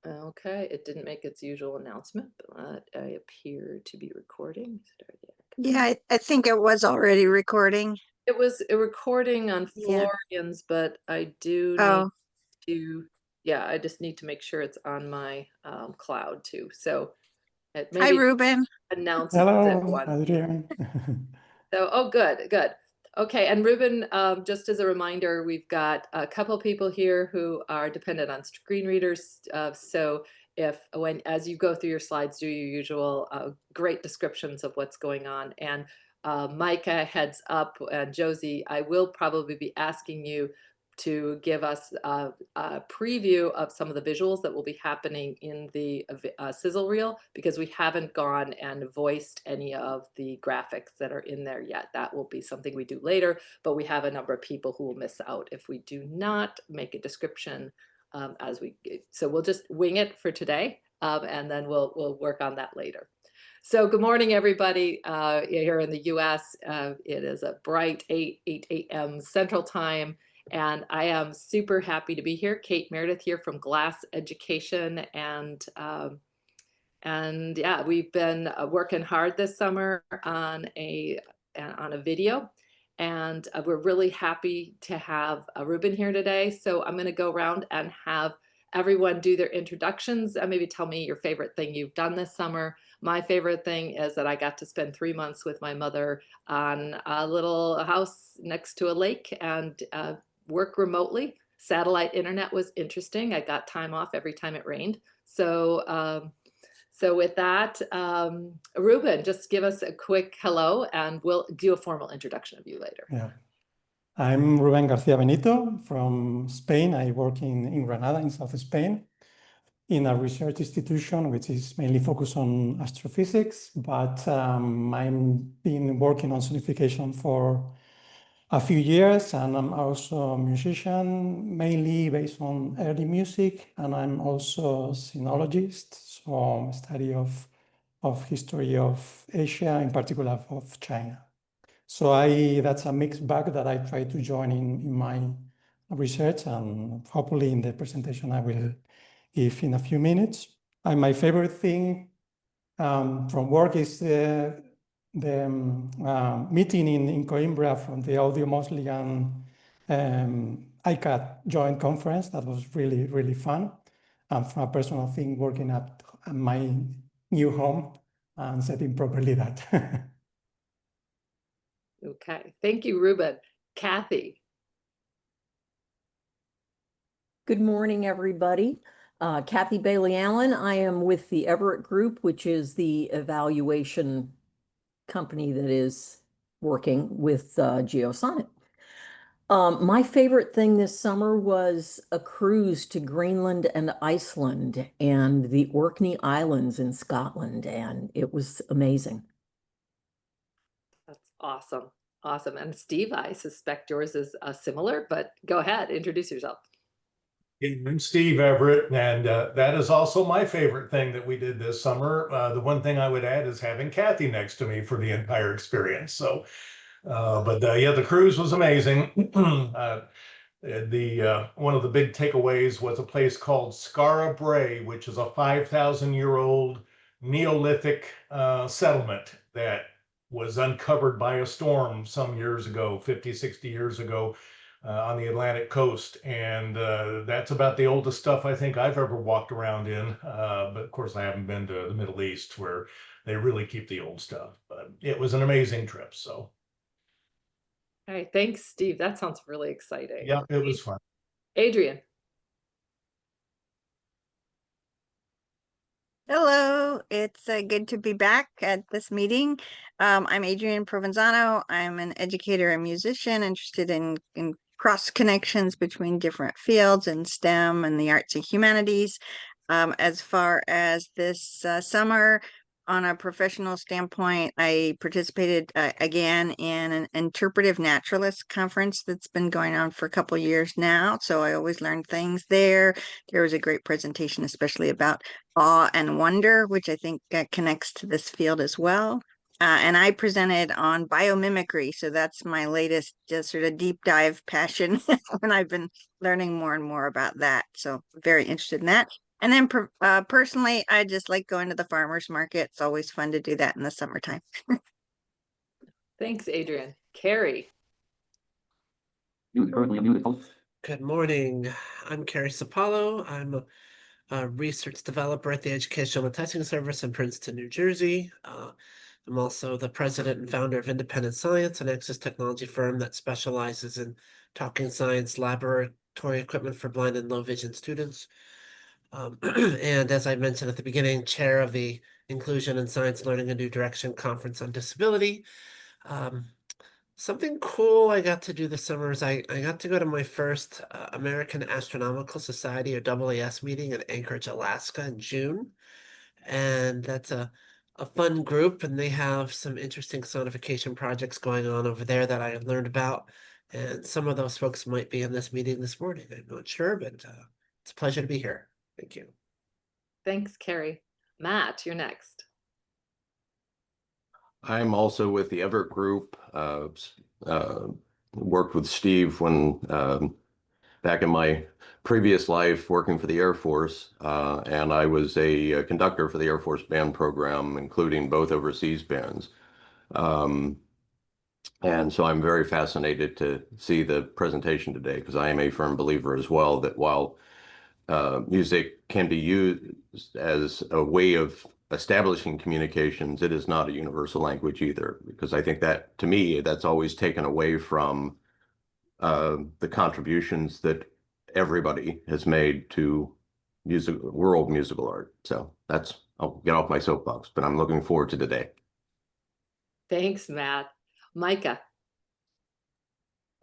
Okay, it didn't make its usual announcement, but I appear to be recording. Yeah, I think it was already recording. It was a recording on Yeah. Florian's, but I do need Oh, to, yeah, I just need to make sure it's on my cloud too. So it hi, maybe Ruben. announces it Hello, once. Adrian. So, oh, good, good. Okay, and Ruben, just as a reminder, we've got a couple people here who are dependent on screen readers. So if as you go through your slides, do your usual great descriptions of what's going on. And Micah heads up, and Josie, I will probably be asking you to give us a preview of some of the visuals that will be happening in the sizzle reel, because we haven't gone and voiced any of the graphics that are in there yet. That will be something we do later, but we have a number of people who will miss out if we do not make a description so we'll just wing it for today, and then we'll work on that later. So good morning, everybody. Here in the US, it is a bright 8 a.m. Central Time, and I am super happy to be here. Kate Meredith here from Glass Education, and yeah, we've been working hard this summer on a video, and we're really happy to have Ruben here today. So I'm going to go around and have everyone do their introductions and maybe tell me your favorite thing you've done this summer. My favorite thing is that I got to spend 3 months with my mother on a little house next to a lake and work remotely. Satellite internet was interesting. I got time off every time it rained. So with that, Ruben, just give us a quick hello and we'll do a formal introduction of you later. Yeah, I'm Ruben García Benito from Spain. I work in Granada, in South Spain, in a research institution which is mainly focused on astrophysics, but I've been working on sonification for a few years, and I'm also a musician, mainly based on early music, and I'm also a sinologist, so study of history of Asia, in particular of China. So that's a mixed bag that I try to join in my research, and hopefully in the presentation I will give in a few minutes. And my favorite thing from work is the meeting in Coimbra from the Audio Mostly and ICAT joint conference. That was really, really fun. And from a personal thing, working at my new home and setting properly that. Okay, thank you, Ruben. Kathy. Good morning, everybody. Kathy Bailey Allen. I am with the Everett Group, which is the evaluation company that is working with GeoSonNet. My favorite thing this summer was a cruise to Greenland and Iceland and the Orkney Islands in Scotland, and it was amazing. That's awesome. Awesome. And Steve, I suspect yours is similar, but go ahead, introduce yourself. I'm Steve Everett, and that is also my favorite thing that we did this summer. The one thing I would add is having Kathy next to me for the entire experience. So, yeah, the cruise was amazing. One of the big takeaways was a place called Skara Brae, which is a 5,000-year-old Neolithic settlement that was uncovered by a storm some years ago, 50, 60 years ago, on the Atlantic coast. And that's about the oldest stuff I think I've ever walked around in. But of course, I haven't been to the Middle East where they really keep the old stuff. But it was an amazing trip. So, All right, thanks, Steve. That sounds really exciting. yeah, it was fun. Adrian. Hello, it's good to be back at this meeting. I'm Adrienne Provenzano. I'm an educator and musician interested in cross connections between different fields in STEM and the arts and humanities. As far as this summer, on a professional standpoint, I participated again in an interpretive naturalist conference that's been going on for a couple years now. So I always learn things there. There was a great presentation, especially about awe and wonder, which I think connects to this field as well. And I presented on biomimicry. So that's my latest sort of deep dive passion. And I've been learning more and more about that. So very interested in that. And then personally, I just like going to the farmer's market. It's always fun to do that in the summertime. Thanks, Adrian. Carrie. Good morning. I'm Carrie Sapalo. I'm a research developer at the Educational Testing Service in Princeton, New Jersey. I'm also the president and founder of Independent Science, an access technology firm that specializes in talking science laboratory equipment for blind and low vision students. And as I mentioned at the beginning, chair of the Inclusion in Science Learning a New Direction Conference on Disability. Something cool I got to do this summer is I got to go to my first American Astronomical Society or AAS meeting in Anchorage, Alaska in June. And that's a fun group, and they have some interesting sonification projects going on over there that I learned about. And some of those folks might be in this meeting this morning. I'm not sure, but it's a pleasure to be here. Thank you. Thanks, Carrie. Matt, you're next. I'm also with the Everett Group. Worked with Steve when back in my previous life working for the Air Force, and I was a conductor for the Air Force band program, including both overseas bands. And so I'm very fascinated to see the presentation today because I am a firm believer as well that while music can be used as a way of establishing communications, it is not a universal language either, because I think that, to me, that's always taken away from the contributions that everybody has made to world musical art. So I'll get off my soapbox, but I'm looking forward to today. Thanks, Matt. Micah.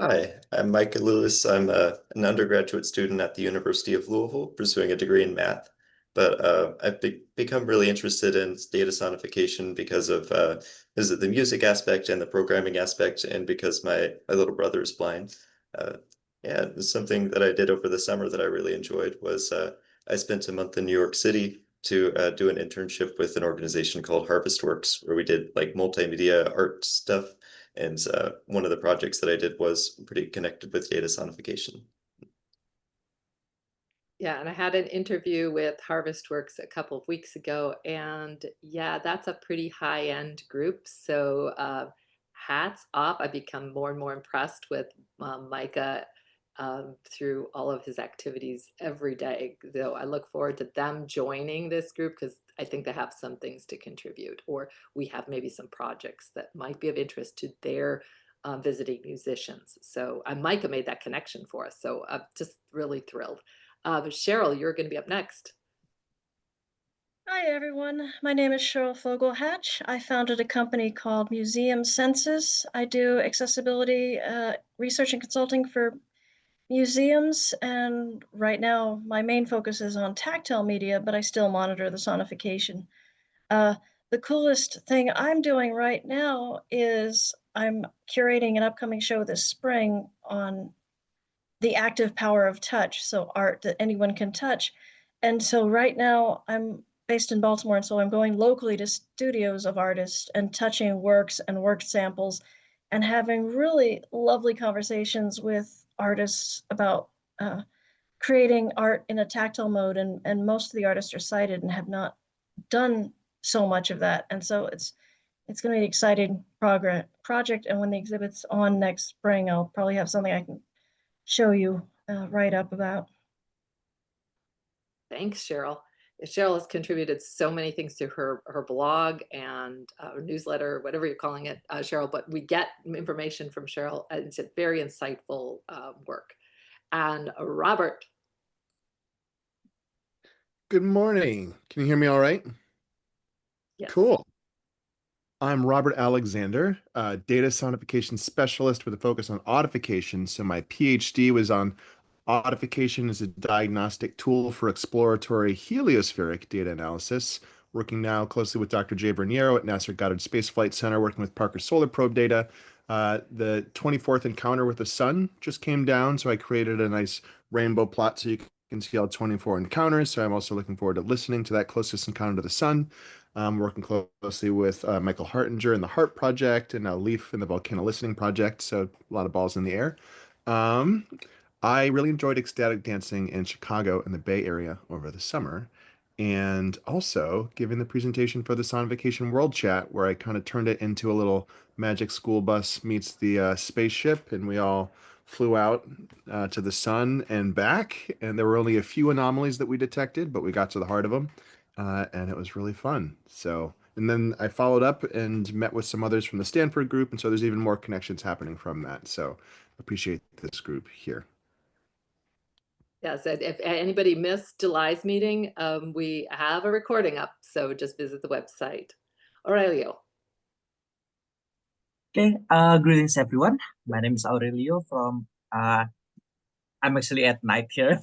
Hi, I'm Micah Lewis. I'm an undergraduate student at the University of Louisville, pursuing a degree in math. But I've become really interested in data sonification because of the music aspect and the programming aspect, and because my little brother is blind. Yeah, something that I did over the summer that I really enjoyed was I spent a month in New York City to do an internship with an organization called HarvestWorks, where we did like multimedia art stuff. And one of the projects that I did was pretty connected with data sonification. Yeah, and I had an interview with HarvestWorks a couple of weeks ago, and yeah, that's a pretty high-end group. So hats off. I become more and more impressed with Micah through all of his activities every day. So I look forward to them joining this group because I think they have some things to contribute, or we have maybe some projects that might be of interest to their visiting musicians. So Micah made that connection for us. So I'm just really thrilled. Cheryl, you're going to be up next. Hi, everyone. My name is Cheryl Fogelhatch. I founded a company called Museum Census. I do accessibility research and consulting for museums, and right now my main focus is on tactile media, but I still monitor the sonification. The coolest thing I'm doing right now is I'm curating an upcoming show this spring on the active power of touch, so art that anyone can touch. And so right now I'm based in Baltimore, and so I'm going locally to studios of artists and touching works and work samples and having really lovely conversations with artists about creating art in a tactile mode. And most of the artists are sighted and have not done so much of that. And so it's going to be an exciting project. And when the exhibit's on next spring, I'll probably have something I can show you write up about. Thanks, Cheryl. Cheryl has contributed so many things to her blog and newsletter, whatever you're calling it, Cheryl, but we get information from Cheryl, and it's a very insightful work. And Robert. Good morning. Can you hear me all right? Yes. Cool. I'm Robert Alexander, a data sonification specialist with a focus on audification. So my PhD was on audification as a diagnostic tool for exploratory heliospheric data analysis, working now closely with Dr. Jay Verniero at NASA Goddard Space Flight Center, working with Parker Solar Probe data. The 24th encounter with the sun just came down, so I created a nice rainbow plot so you can see all 24 encounters. So I'm also looking forward to listening to that closest encounter to the sun. Working closely with Michael Hartinger in the HART project, and now Leaf in the Volcano Listening Project. So a lot of balls in the air. I really enjoyed ecstatic dancing in Chicago and the Bay Area over the summer, and also giving the presentation for the Sonification World Chat, where I kind of turned it into a little magic school bus meets the spaceship, and we all flew out to the sun and back. And there were only a few anomalies that we detected, but we got to the heart of them, and it was really fun. So, and then I followed up and met with some others from the Stanford group, and so there's even more connections happening from that. So, appreciate this group here. Yes, and if anybody missed July's meeting, we have a recording up, so just visit the website. Aurelio. Okay, greetings everyone. My name is Aurelio from, I'm actually at night here.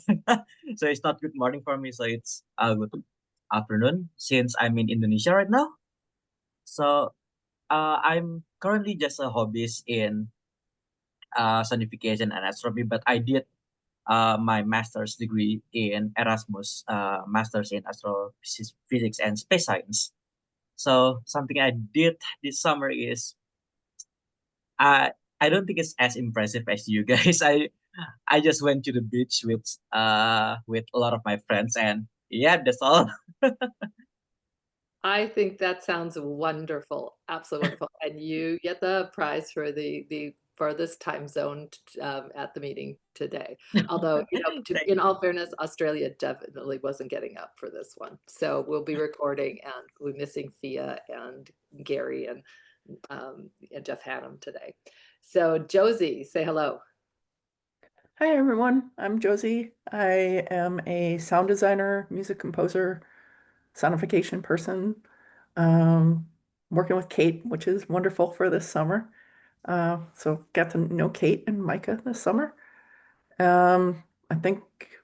So it's not good morning for me, so it's good afternoon since I'm in Indonesia right now. So I'm currently just a hobbyist in sonification and astronomy, but I did my master's degree in Erasmus, master's in astrophysics and space science. So something I did this summer is I don't think it's as impressive as you guys. I just went to the beach with a lot of my friends, and yeah, that's all. I think that sounds wonderful, absolutely wonderful. And you get the prize for the furthest time zone at the meeting today. Although, you know, Thank in you. all fairness, Australia definitely wasn't getting up for this one. So we'll be recording, and we're missing Fia and Gary and Jeff Hannum today. So Josie, say hello. Hi everyone, I'm Josie. I am a sound designer, music composer, sonification person, working with Kate, which is wonderful for this summer. So got to know Kate and Micah this summer. I think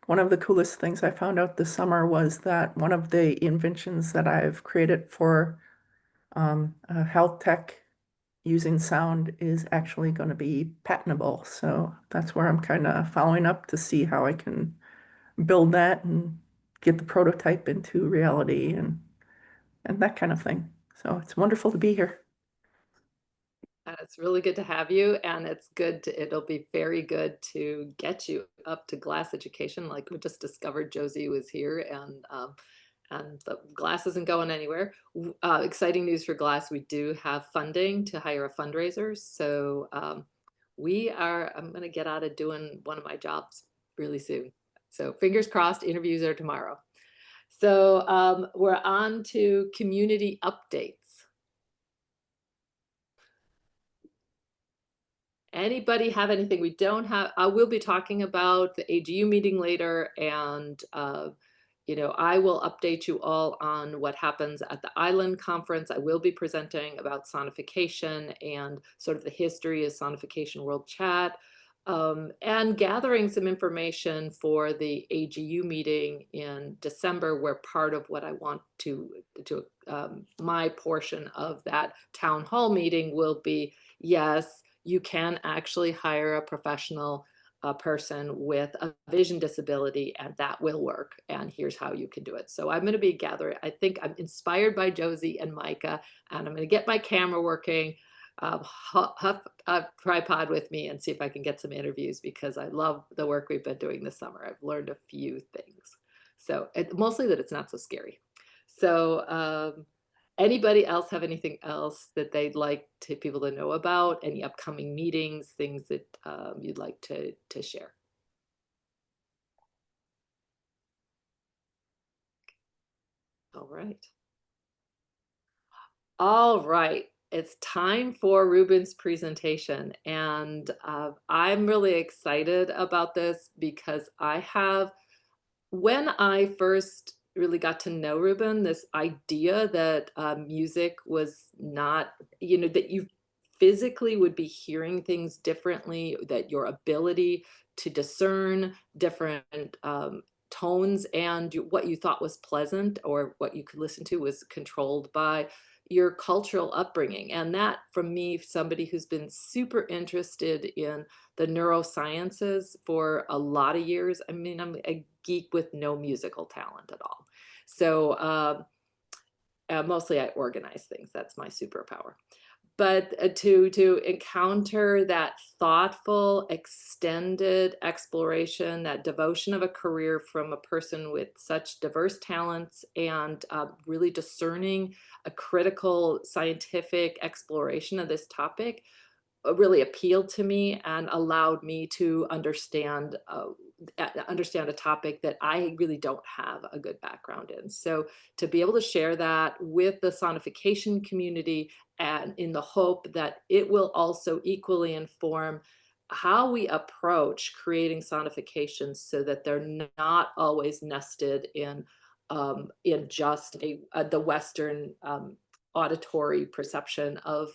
one of the coolest things I found out this summer was that one of the inventions that I've created for health tech using sound is actually going to be patentable. So that's where I'm kind of following up to see how I can build that and get the prototype into reality and that kind of thing. So it's wonderful to be here. It's really good to have you, and it'll be very good to get you up to GLASS education. Like we just discovered Josie was here, and the GLASS isn't going anywhere. Exciting news for GLASS, we do have funding to hire a fundraiser. So I'm going to get out of doing one of my jobs really soon. So fingers crossed, interviews are tomorrow. So we're on to community updates. Anybody have anything? We don't have, I will be talking about the AGU meeting later, and you know, I will update you all on what happens at the Island Conference. I will be presenting about sonification and sort of the history of Sonification World Chat, and gathering some information for the AGU meeting in December, where part of what I want to my portion of that town hall meeting will be, yes, you can actually hire a professional person with a vision disability, and that will work. And here's how you can do it. So I'm going to be gathering. I think I'm inspired by Josie and Micah, and I'm going to get my camera working, huff a tripod with me, and see if I can get some interviews, because I love the work we've been doing this summer. I've learned a few things. So mostly that it's not so scary. So anybody else have anything else that they'd like people to know about? Any upcoming meetings, things that you'd like to share? All right. All right. It's time for Ruben's presentation. And I'm really excited about this because when I first really got to know Ruben, this idea that music was not, you know, that you physically would be hearing things differently, that your ability to discern different tones and what you thought was pleasant or what you could listen to was controlled by your cultural upbringing. And that, from me, somebody who's been super interested in the neurosciences for a lot of years. I mean, I'm a geek with no musical talent at all. So mostly I organize things. That's my superpower. but to encounter that thoughtful, extended exploration, that devotion of a career from a person with such diverse talents and really discerning a critical scientific exploration of this topic really appealed to me and allowed me to understand a topic that I really don't have a good background in. So to be able to share that with the sonification community and in the hope that it will also equally inform how we approach creating sonifications so that they're not always nested in just the Western auditory perception of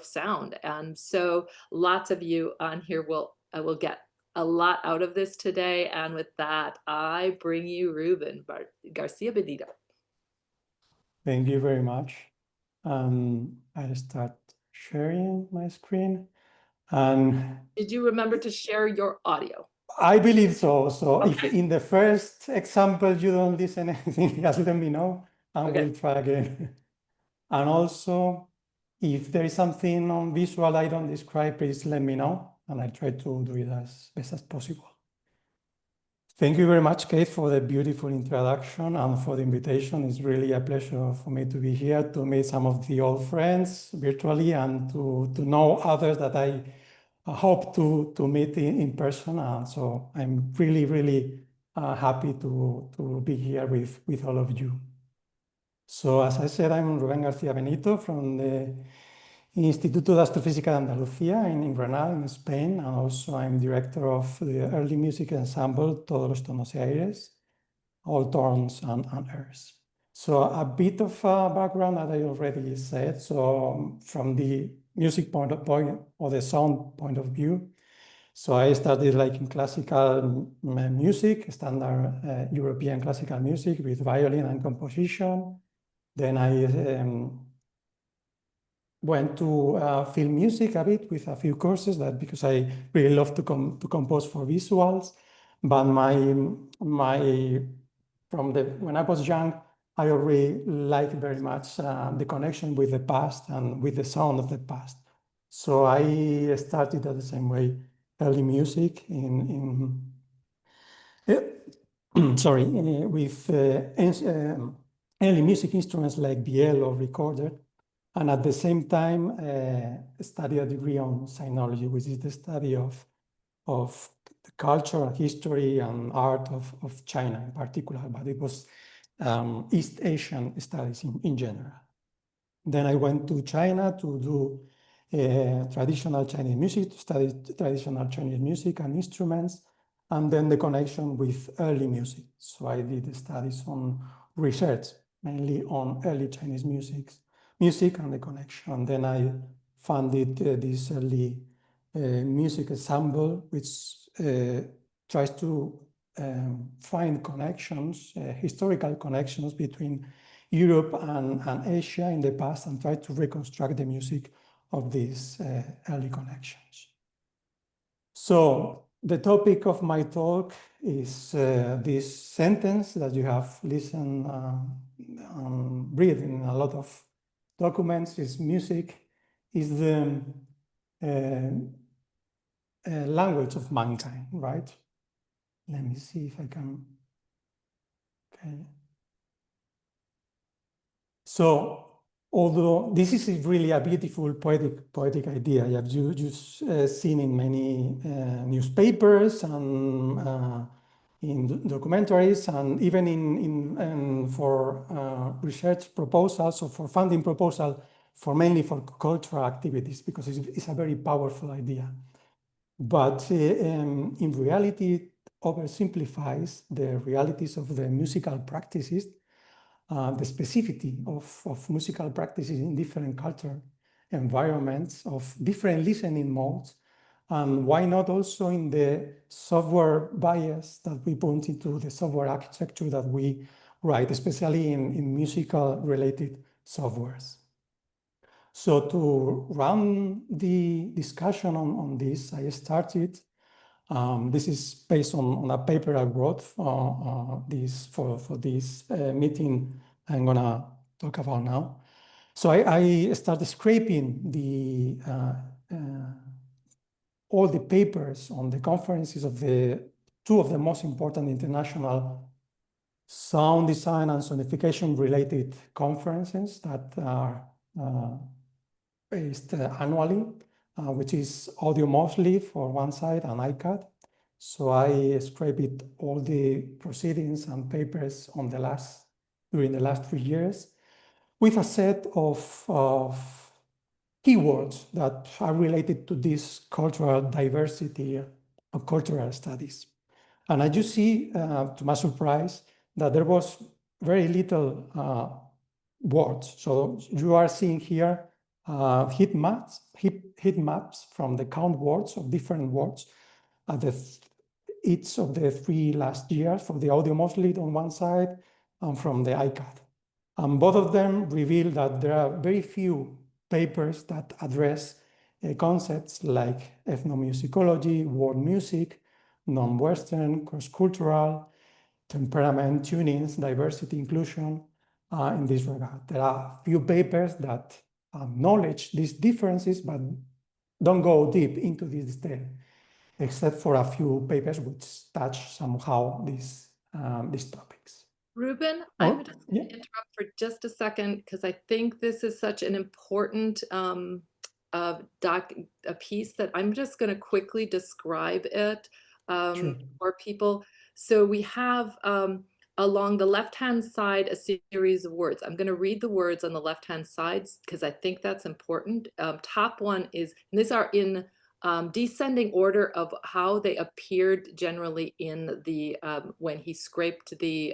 sound. And so lots of you on here will get a lot out of this today. And with that, I bring you Ruben Garcia Benito. Thank you very much. I'll start sharing my screen. And did you remember to share your audio? I believe so. So okay. If in the first example you don't listen anything, just let me know and okay. we'll try again. And also, if there is something on visual I don't describe, please let me know and I'll try to do it as best as possible. Thank you very much, Kate, for the beautiful introduction and for the invitation. It's really a pleasure for me to be here, to meet some of the old friends virtually and to know others that I hope to meet in person. So I'm really, really happy to be here with all of you. So as I said, I'm Rubén García Benito from the Instituto de Astrofísica de Andalucía in Granada, in Spain, and also I'm director of the early music ensemble Todos los Tonos y Aires, All Tones and Airs. So a bit of background that I already said. So from the music point or the sound point of view, so I started like in classical music, standard European classical music with violin and composition. Then I went to film music a bit with a few courses because I really love to compose for visuals. But when I was young, I already liked very much the connection with the past and with the sound of the past. So I started at the same way, early music with early music instruments like viol or recorder. And at the same time, studied a degree on sinology, which is the study of the culture, history, and art of China in particular, but it was East Asian studies in general. Then I went to China to do traditional Chinese music, to study traditional Chinese music and instruments, and then the connection with early music. So I did studies on research, mainly on early Chinese music and the connection. And then I founded this early music ensemble, which tries to find connections, historical connections between Europe and Asia in the past and try to reconstruct the music of these early connections. So the topic of my talk is this sentence that you have listened read in a lot of documents. Is music is the language of mankind, right? Let me see if I can. Okay. So, although this is really a beautiful poetic idea, you have seen in many newspapers and in documentaries, and even for research proposals or for funding proposal, mainly for cultural activities, because it's a very powerful idea. But in reality, it oversimplifies the realities of the musical practices, the specificity of musical practices in different culture environments, of different listening modes, and why not also in the software bias that we put into the software architecture that we write, especially in musical related softwares. So to run the discussion on this, I started. This is based on a paper I wrote for this meeting I'm gonna talk about now. So I started scraping all the papers on the conferences of two of the most important international sound design and sonification related conferences that are based annually, which is Audio Mostly for one side and ICAD. So I scraped all the proceedings and papers on during the last 3 years with a set of keywords that are related to this cultural diversity of cultural studies. And I do see, to my surprise, that there was very little words. So you are seeing here heat maps from the count words of different words at each of the 3 last years for the audio mostly on one side and from the ICAD. And both of them reveal that there are very few papers that address concepts like ethnomusicology, world music, non-Western, cross-cultural, temperament, tunings, diversity, inclusion in this regard. There are few papers that acknowledge these differences but don't go deep into this detail, except for a few papers which touch somehow these topics. Ruben, I'm just going to interrupt for just a second because I think this is such an important a piece that I'm just going to quickly describe it for people. So we have along the left-hand side a series of words. I'm going to read the words on the left-hand sides because I think that's important. Top one is, and these are in descending order of how they appeared generally in the when he scraped the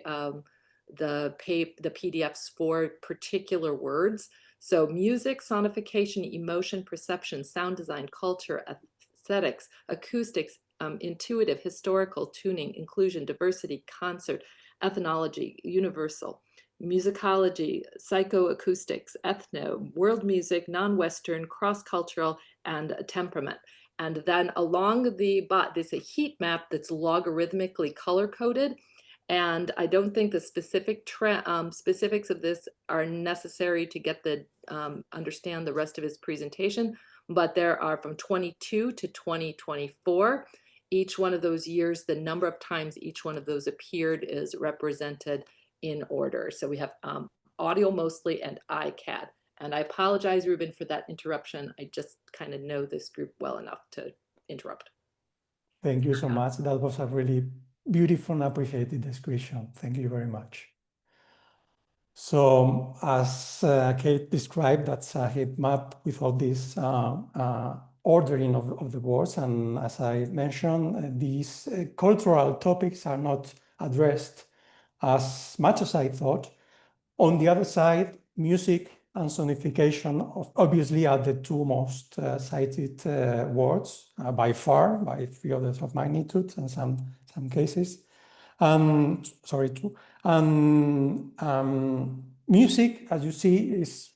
PDFs for particular words. So music, sonification, emotion, perception, sound design, culture, aesthetics, acoustics, intuitive, historical, tuning, inclusion, diversity, concert, ethnology, universal, musicology, psychoacoustics, ethno, world music, non-Western, cross-cultural, and temperament. And then along there's a heat map that's logarithmically color-coded. And I don't think the specifics of this are necessary to get understand the rest of his presentation, but there are from 22 to 2024. Each one of those years, the number of times each one of those appeared is represented in order. So we have audio mostly and ICAD. And I apologize, Ruben, for that interruption. I just kind of know this group well enough to interrupt. Thank you so much. That was a really beautiful and appreciated description. Thank you very much. So as Kate described, that's a heat map with all this ordering of the words. And as I mentioned, these cultural topics are not addressed as much as I thought. On the other side, music and sonification obviously are the two most cited words by far, by 3 orders of magnitude in some cases. Music, as you see, is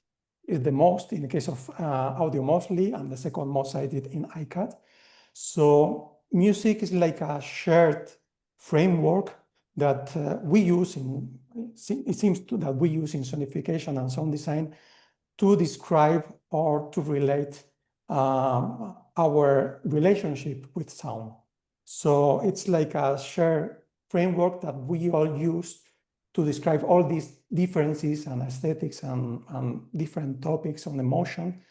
the most in the case of audio mostly, and the second most cited in ICAD. So music is like a shared framework that we use it seems that we use in sonification and sound design to describe or to relate our relationship with sound. So it's like a shared framework that we all use to describe all these differences and aesthetics and different topics on emotion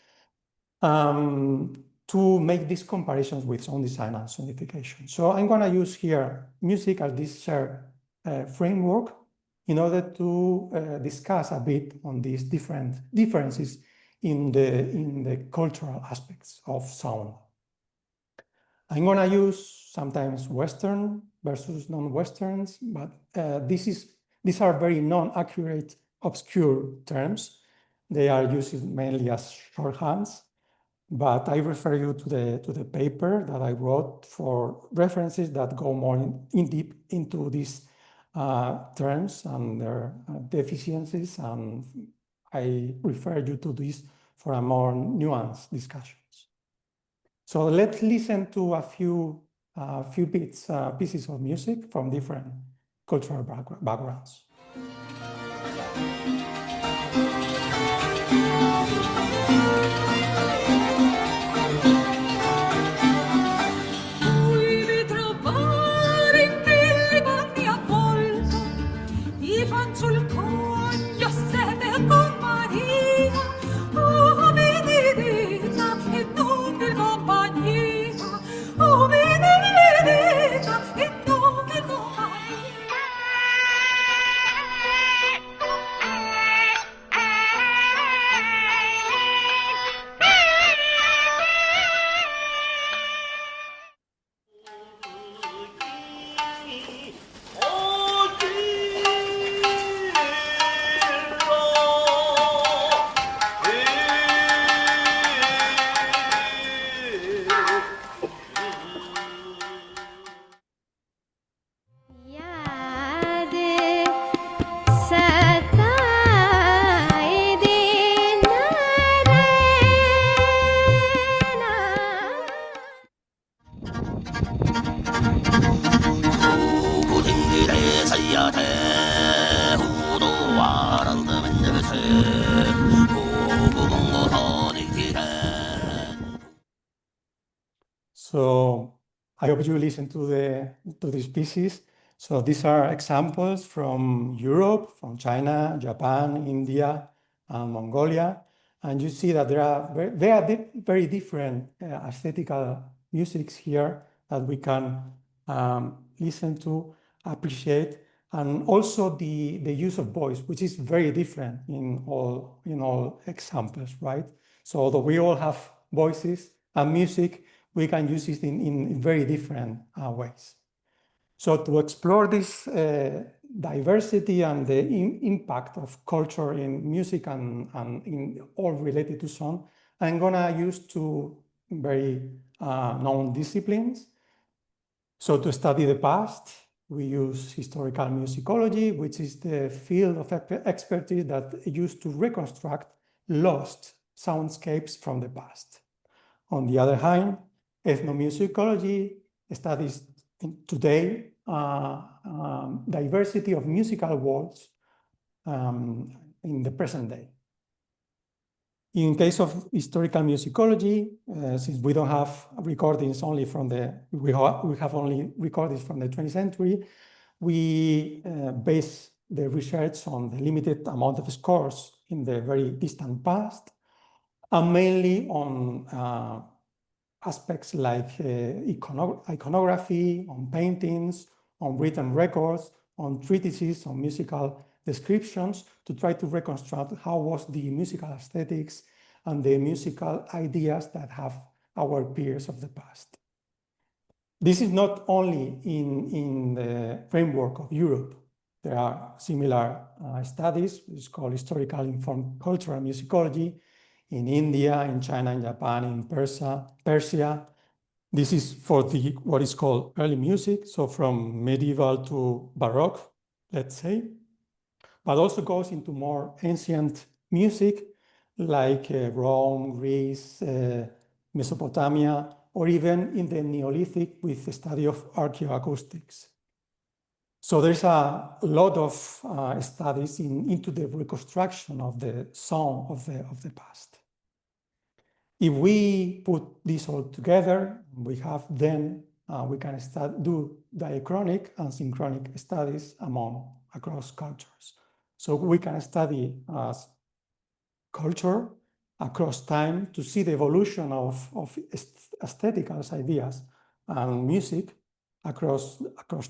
to make these comparisons with sound design and sonification. So I'm going to use here music as this shared framework in order to discuss a bit on these different differences in the cultural aspects of sound. I'm going to use sometimes Western versus non-Westerns, but these are very non-accurate, obscure terms. They are used mainly as shorthands, but I refer you to the paper that I wrote for references that go more in deep into these terms and their deficiencies, and I refer you to this for a more nuanced discussions. So let's listen to a few pieces of music from different cultural backgrounds. I hope you listen to these pieces. So these are examples from Europe, from China, Japan, India, and Mongolia. And you see that there are very different aesthetical musics here that we can listen to, appreciate, and also the use of voice, which is very different in all examples, right? So although we all have voices and music, we can use it in very different ways. So to explore this diversity and the impact of culture in music and in all related to sound, I'm gonna use two very known disciplines. So to study the past, we use historical musicology, which is the field of expertise that used to reconstruct lost soundscapes from the past. On the other hand, ethnomusicology studies today diversity of musical worlds in the present day. In case of historical musicology, since we don't have recordings only from we have only recordings from the 20th century, we base the research on the limited amount of scores in the very distant past, and mainly on aspects like iconography, on paintings, on written records, on treatises, on musical descriptions, to try to reconstruct how was the musical aesthetics and the musical ideas that have our peers of the past. This is not only in the framework of Europe. There are similar studies, it's called historical informed cultural musicology, in India, in China, in Japan, in Persia. This is for what is called early music, so from medieval to Baroque, let's say, but also goes into more ancient music like Rome, Greece, Mesopotamia, or even in the Neolithic with the study of archaeoacoustics. So there's a lot of studies into the reconstruction of the sound of the past. If we put this all together, we have then we can do diachronic and synchronic studies across cultures. So we can study culture across time to see the evolution of aesthetical ideas and music across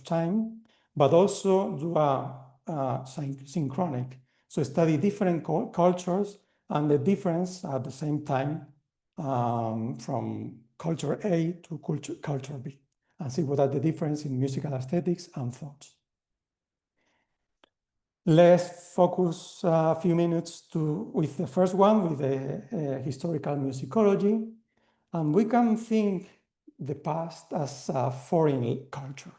time, but also do a synchronic. So study different cultures and the difference at the same time from culture A to culture B, and see what are the difference in musical aesthetics and thoughts. Let's focus a few minutes with the first one, with the historical musicology. And we can think the past as a foreign culture.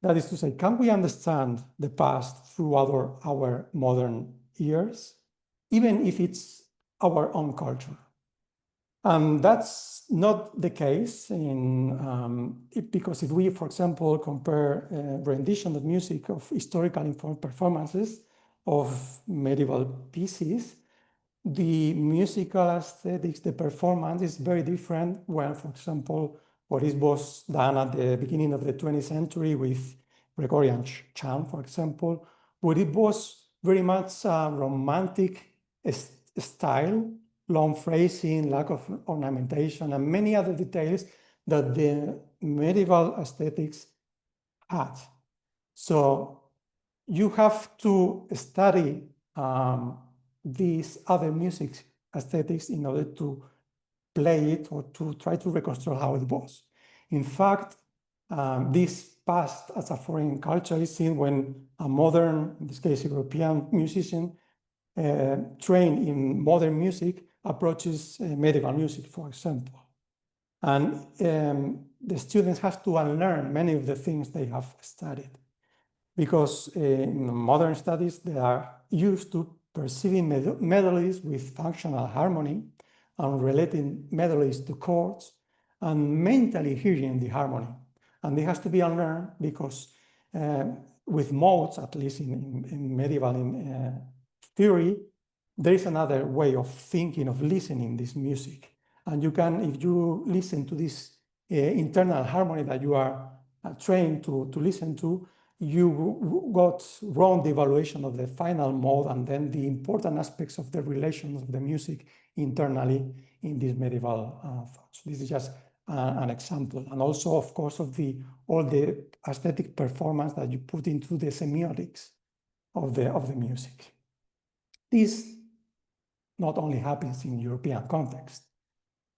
That is to say, can we understand the past through our modern ears, even if it's our own culture? And that's not the case because if we, for example, compare rendition of music of historical informed performances of medieval pieces, the musical aesthetics, the performance is very different when, for example, what was done at the beginning of the 20th century with Gregorian chant, for example, where it was very much a romantic style, long phrasing, lack of ornamentation, and many other details that the medieval aesthetics had. So you have to study these other music aesthetics in order to play it or to try to reconstruct how it was. In fact, this past as a foreign culture is seen when a modern, in this case, European musician trained in modern music approaches medieval music, for example. And the students have to unlearn many of the things they have studied, because in modern studies, they are used to perceiving melodies with functional harmony and relating melodies to chords and mentally hearing the harmony. And it has to be unlearned because with modes, at least in medieval theory, there is another way of thinking, of listening this music. And you can, if you listen to this internal harmony that you are trained to listen to, you got wrong the evaluation of the final mode and then the important aspects of the relations of the music internally in these medieval thoughts. This is just an example. And also, of course, of all the aesthetic performance that you put into the semiotics of the music. This not only happens in European context.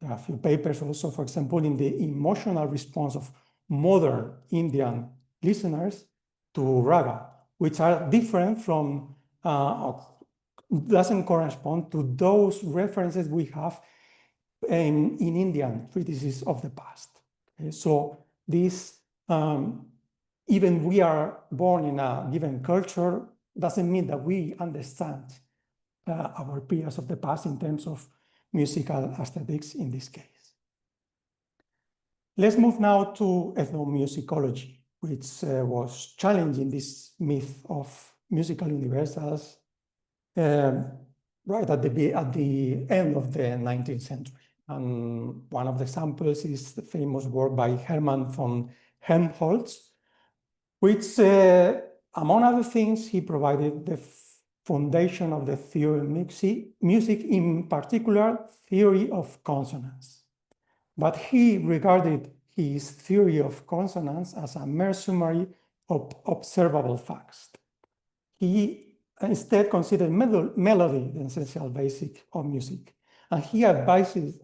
There are a few papers also, for example, in the emotional response of modern Indian listeners to raga, which are different from, doesn't correspond to those references we have in Indian treatises of the past. Okay, so this, even we are born in a given culture, doesn't mean that we understand our peers of the past in terms of musical aesthetics in this case. Let's move now to ethnomusicology, which was challenging this myth of musical universals right at the end of the 19th century. And one of the examples is the famous work by Hermann von Helmholtz, which, among other things, he provided the foundation of the theory of music, in particular, theory of consonance. But he regarded his theory of consonance as a mere summary of observable facts. He instead considered melody the essential basic of music. And he advised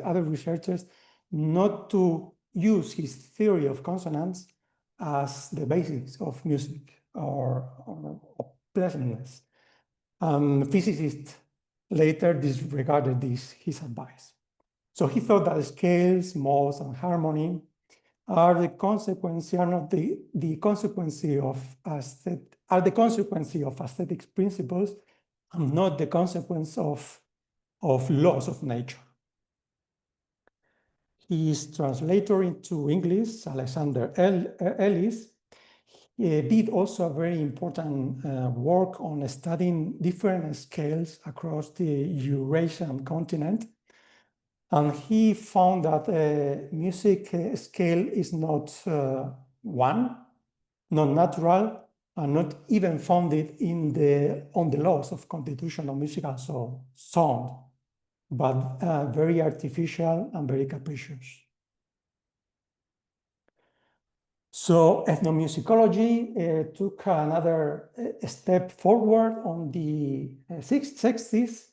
other researchers not to use his theory of consonance as the basics of music or pleasantness. Physicists later disregarded his advice. So he thought that scales, modes, and harmony are the consequence, are not the consequence of aesthetic principles, and not the consequence of laws of nature. His translator into English, Alexander Ellis, did also a very important work on studying different scales across the Eurasian continent. And he found that music scale is not one, not natural, and not even founded on the laws of constitutional musical sound, but very artificial and very capricious. So ethnomusicology took another step forward on the 60s.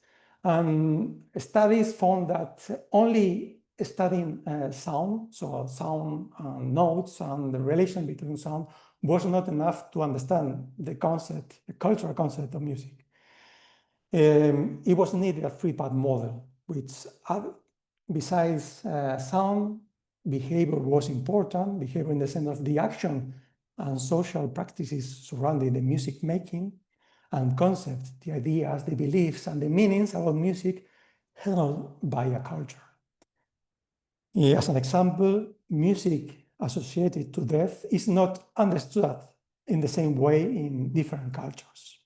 Studies found that only studying sound, so sound notes and the relation between sound, was not enough to understand the cultural concept of music. It was needed a three-part model, which besides sound, behavior was important, behavior in the sense of the action and social practices surrounding the music making, and concepts, the ideas, the beliefs, and the meanings about music held by a culture. As an example, music associated to death is not understood in the same way in different cultures.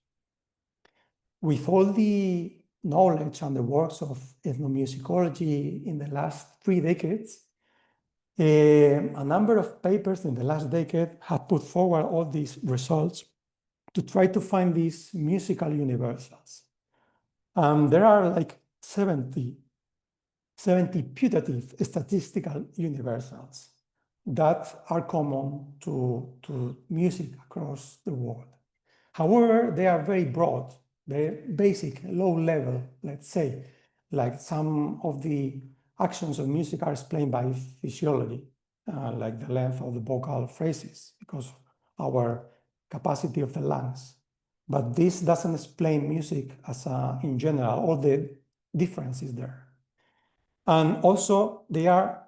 With all the knowledge and the works of ethnomusicology in the last 3 decades, a number of papers in the last decade have put forward all these results to try to find these musical universals. There are like 70 putative statistical universals that are common to music across the world. However, they are very broad, they're basic, low level, let's say, like some of the actions of music are explained by physiology, like the length of the vocal phrases, because our capacity of the lungs. But this doesn't explain music as in general, all the differences there. And also they are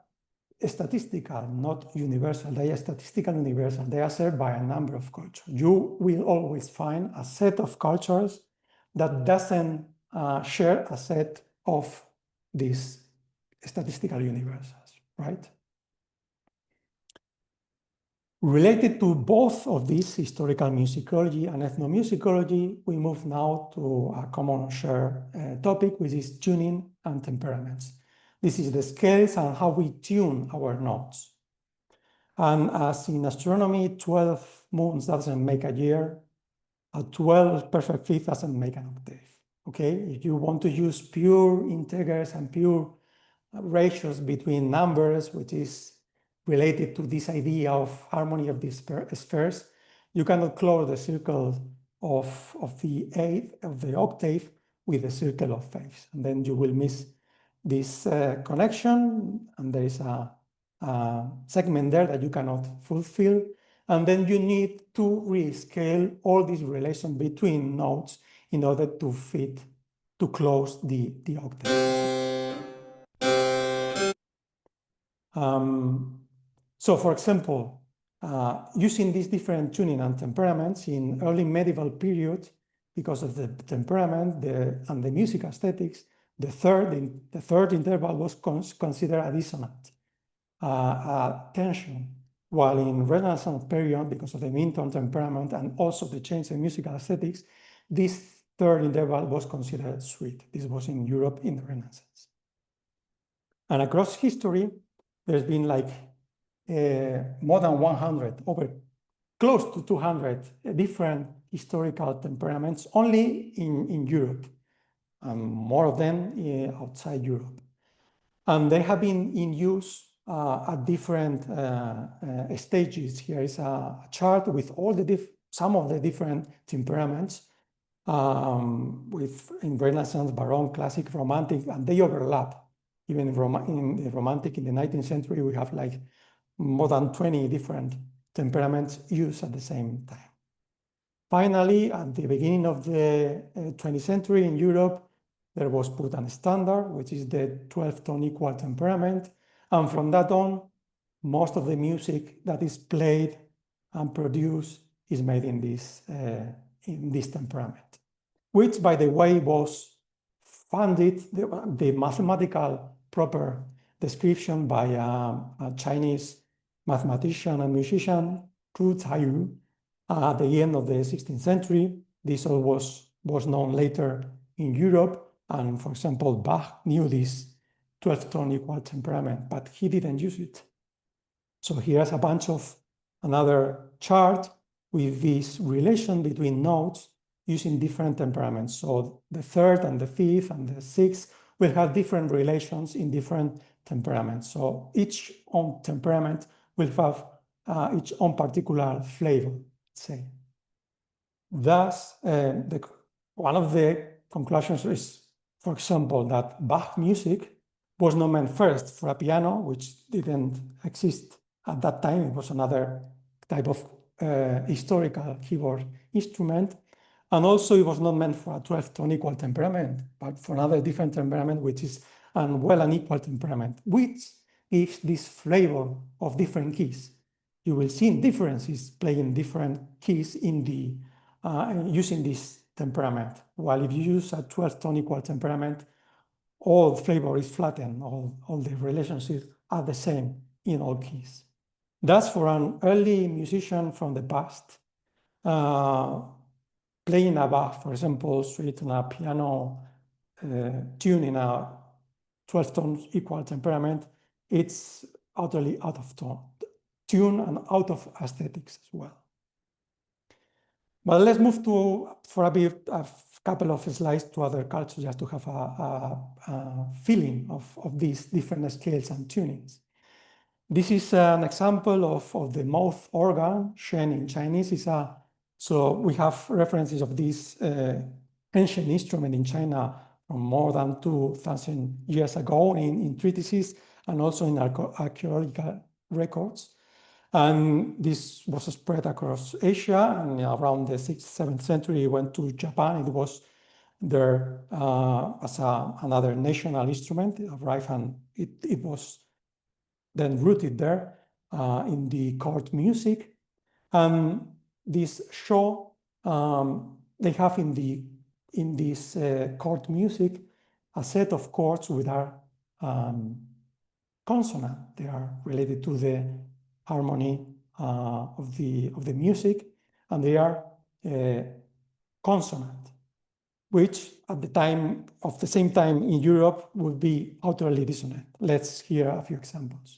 statistical, not universal. They are statistical universal. They are served by a number of cultures. You will always find a set of cultures that doesn't share a set of these statistical universals, right? Related to both of these, historical musicology and ethnomusicology, we move now to a common shared topic, which is tuning and temperaments. This is the scales and how we tune our notes. And as in astronomy, 12 moons doesn't make a year, a 12 perfect fifth doesn't make an octave, okay? If you want to use pure integers and pure ratios between numbers, which is related to this idea of harmony of these spheres, you cannot close the circle of the eighth, of the octave, with the circle of fifths. And then you will miss this connection, and there is a segment there that you cannot fulfill. And then you need to rescale all these relations between notes in order to fit, to close the octave. So for example, using these different tuning and temperaments in early medieval period, because of the temperament and the music aesthetics, the third interval was considered a dissonant, a tension, while in Renaissance period, because of the Minton temperament and also the change in musical aesthetics, this third interval was considered sweet. This was in Europe in the Renaissance. And across history, there's been like more than 100, over close to 200 different historical temperaments only in Europe, and more of them outside Europe. And they have been in use at different stages. Here is a chart with all the some of the different temperaments in Renaissance, Baroque, Classic, Romantic, and they overlap. Even in the Romantic in the 19th century, we have like more than 20 different temperaments used at the same time. Finally, at the beginning of the 20th century in Europe, there was put a standard, which is the 12-tone equal temperament. And from that on, most of the music that is played and produced is made in this temperament, which, by the way, was funded, the mathematical proper description by a Chinese mathematician and musician, Ru Taiyu, at the end of the 16th century. This all was known later in Europe. And for example, Bach knew this 12-tone equal temperament, but he didn't use it. So here's a bunch of another chart with this relation between notes using different temperaments. So the third and the fifth and the sixth will have different relations in different temperaments. So each own temperament will have its own particular flavor, say. Thus, one of the conclusions is, for example, that Bach music was not meant first for a piano, which didn't exist at that time. It was another type of historical keyboard instrument. And also it was not meant for a 12-tone equal temperament, but for another different temperament, which is an equal temperament, which gives this flavor of different keys. You will see differences playing different keys in the using this temperament. While if you use a 12-tone equal temperament, all flavor is flattened, all the relationships are the same in all keys. That's for an early musician from the past. Playing a Bach, for example, suite on a piano tune in a 12-tone equal temperament, it's utterly out of tune and out of aesthetics as well. But let's move for a couple of slides to other cultures, just to have a feeling of these different scales and tunings. This is an example of the mouth organ. Shen in Chinese so we have references of this ancient instrument in China from more than 2,000 years ago in treatises and also in archaeological records. And this was spread across Asia, and around the 6th, 7th century, it went to Japan. It was there as another national instrument. It arrived and it was then rooted there in the court music. This show, they have in this court music a set of chords which are consonant. They are related to the harmony of the music, and they are consonant. which at the same time in Europe would be utterly dissonant. Let's hear a few examples.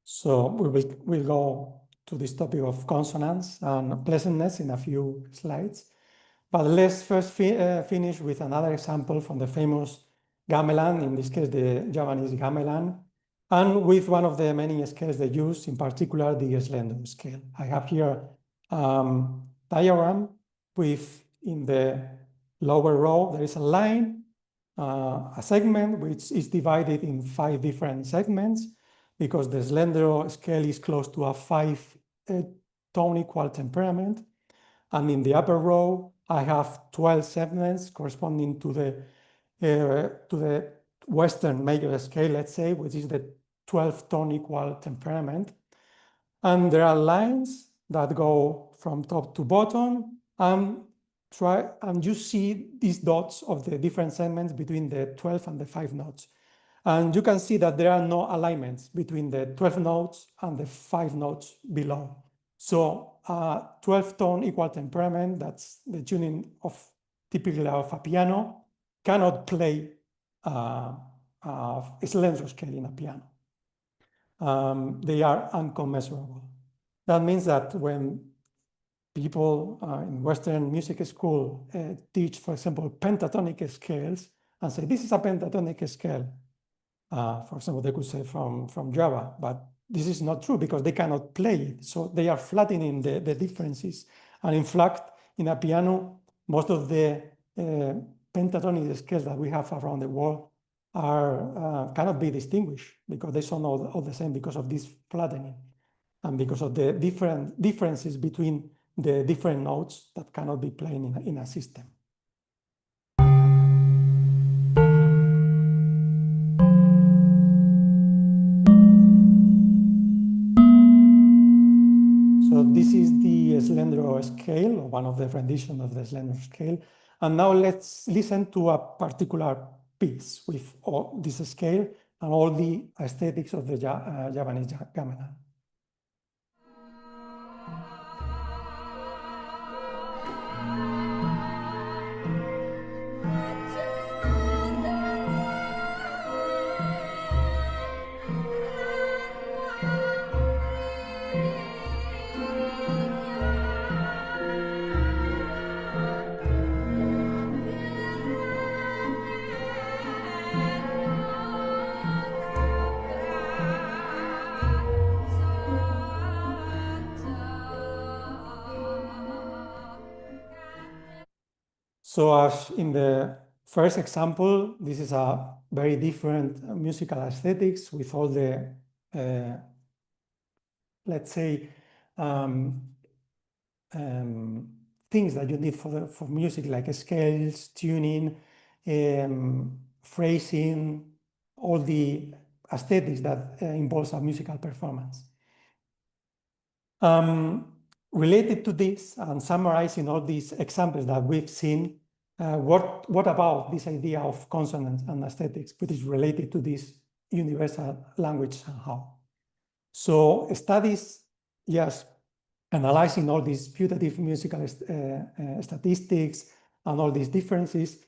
So we'll go to this topic of consonance and pleasantness in a few slides. But let's first finish with another example from the famous gamelan, in this case the Javanese gamelan, and with one of the many scales they use, in particular the slender scale. I have here a diagram with, in the lower row, there is a line, a segment which is divided in 5 different segments, because the slender scale is close to a 5-tone equal temperament. And in the upper row, I have 12 segments corresponding to the Western major scale, let's say, which is the 12-tone equal temperament. And there are lines that go from top to bottom, and you see these dots of the different segments between the 12 and the 5 notes. And you can see that there are no alignments between the 12 notes and the 5 notes below. So 12-tone equal temperament, that's the tuning of typically of a piano, cannot play a slender scale in a piano. They are uncommensurable. That means that when people in Western music school teach, for example, pentatonic scales and say, this is a pentatonic scale, for example, they could say from Java, but this is not true because they cannot play it. So they are flattening the differences. And in fact, in a piano, most of the pentatonic scales that we have around the world are cannot be distinguished because they sound all the same because of this flattening and because of the differences between the different notes that cannot be played in a system. So this is the slender scale, or one of the renditions of the slender scale. And now let's listen to a particular piece with all this scale and all the aesthetics of the Javanese gamelan. So as in the first example, this is a very different musical aesthetics with all the, let's say, things that you need for music, like scales, tuning, phrasing, all the aesthetics that involves a musical performance. Related to this and summarizing all these examples that we've seen, what about this idea of consonance and aesthetics, which is related to this universal language somehow? So studies, yes, analyzing all these putative musical statistics and all these differences,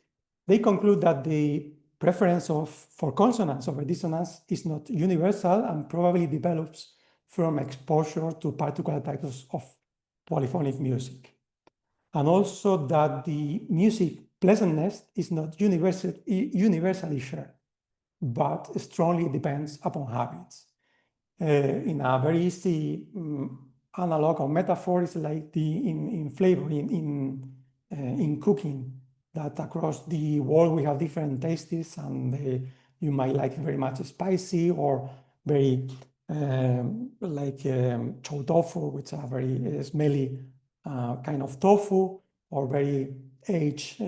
they conclude that the preference for consonance over dissonance is not universal and probably develops from exposure to particular types of polyphonic music. And also that the music pleasantness is not universally shared, but strongly depends upon habits. In a very easy analog or metaphor, is like in flavor, in cooking, that across the world we have different tastes, and you might like very much spicy or very like chow tofu, which are very smelly kind of tofu, or very aged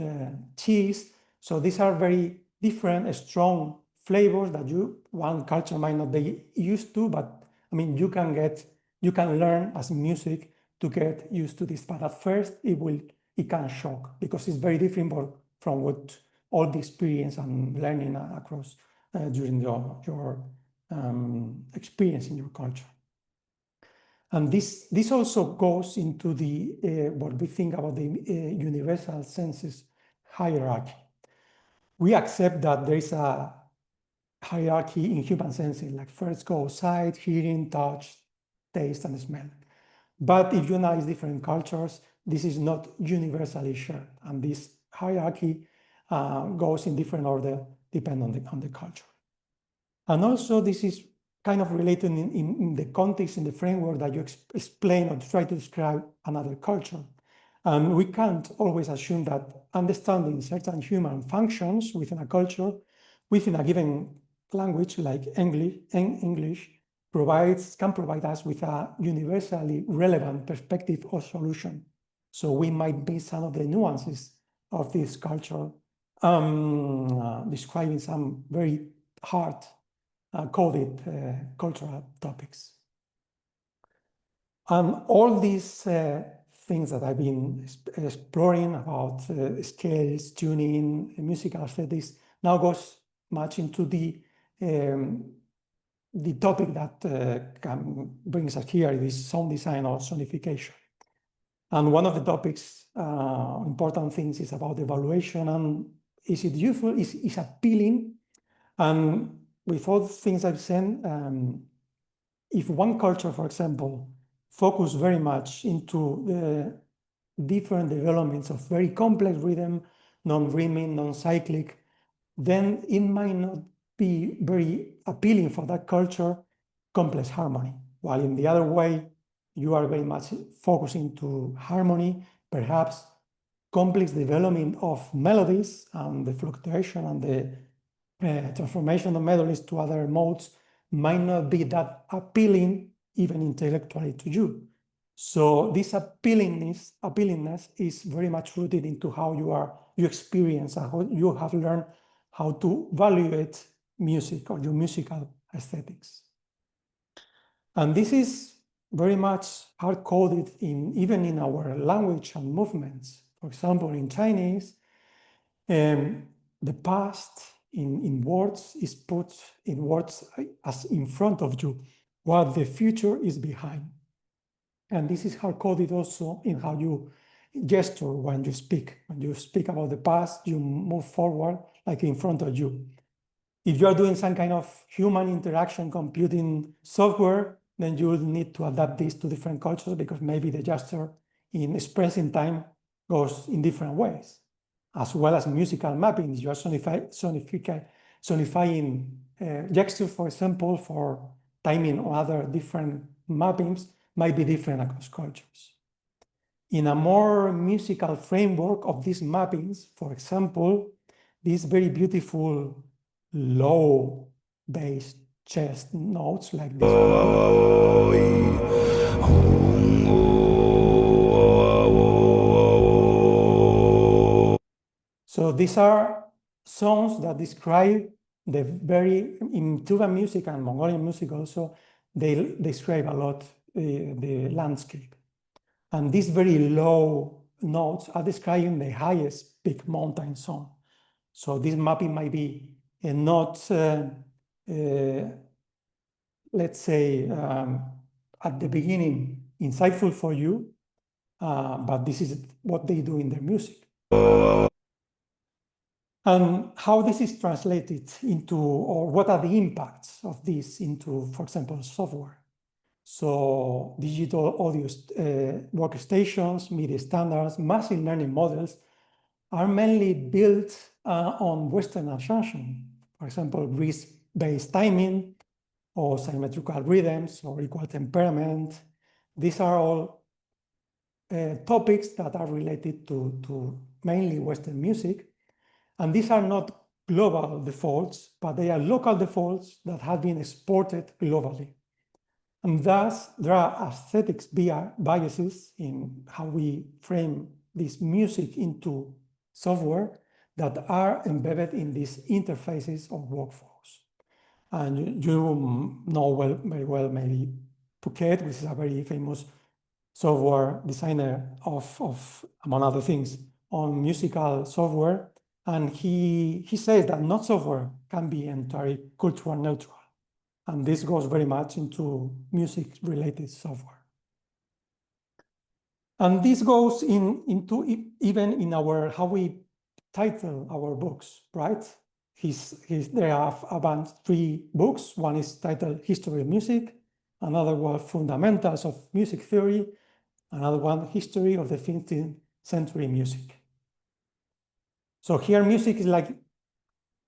cheese. So these are very different, strong flavors that one culture might not be used to, but I mean, you can learn as music to get used to this. But at first, it can shock because it's very different from what all the experience and learning across during your experience in your culture. And this also goes into the what we think about the universal senses hierarchy. We accept that there is a hierarchy in human senses, like first go sight, hearing, touch, taste, and smell. But if you analyze different cultures, this is not universally shared, and this hierarchy goes in different order depending on the culture. And also, this is kind of related in the context, in the framework that you explain or try to describe another culture. And we can't always assume that understanding certain human functions within a culture, within a given language like English can provide us with a universally relevant perspective or solution. So we might miss some of the nuances of this culture, describing some very hard coded cultural topics. And all these things that I've been exploring about scales, tuning, musical aesthetics now goes much into the topic that brings us here, is sound design or sonification. And one of the topics, important things, is about evaluation and is it useful, is appealing. And with all the things I've said, if one culture, for example, focus very much into the different developments of very complex rhythm, non-rhyming, non-cyclic, then it might not be very appealing for that culture, complex harmony. While in the other way, you are very much focusing to harmony, perhaps complex development of melodies and the fluctuation and the transformation of melodies to other modes might not be that appealing even intellectually to you. So this appealingness is very much rooted into how you experience and how you have learned how to evaluate music or your musical aesthetics. And this is very much hard-coded even in our language and movements. For example, in Chinese, the past in words is put in words as in front of you, while the future is behind. And this is hard-coded also in how you gesture when you speak. When you speak about the past, you move forward like in front of you. If you are doing some kind of human interaction computing software, then you will need to adapt this to different cultures because maybe the gesture in expressing time goes in different ways, as well as musical mappings. You are sonifying gestures, for example, for timing or other different mappings might be different across cultures. In a more musical framework of these mappings, for example, these very beautiful low bass chest notes like this one. So these are songs that describe the very, in Tuvan music and Mongolian music also, they describe a lot the landscape. And these very low notes are describing the highest peak mountain song. So this mapping might be not, let's say, at the beginning, insightful for you, but this is what they do in their music. And how this is translated into, or what are the impacts of this into, for example, software. So digital audio workstations, media standards, machine learning models are mainly built on Western assumption. For example, risk-based timing or symmetrical rhythms or equal temperament. These are all topics that are related to mainly Western music. And these are not global defaults, but they are local defaults that have been exported globally. And thus, there are aesthetics biases in how we frame this music into software that are embedded in these interfaces or workflows. And you know very well maybe Phuket, which is a very famous software designer of among other things, on musical software. And he says that not software can be entirely cultural neutral. And this goes very much into music-related software. And this goes into even in our how we title our books, right? There are about 3 books. One is titled History of Music, another one Fundamentals of Music Theory, another one History of the 15th Century Music. So here music is like,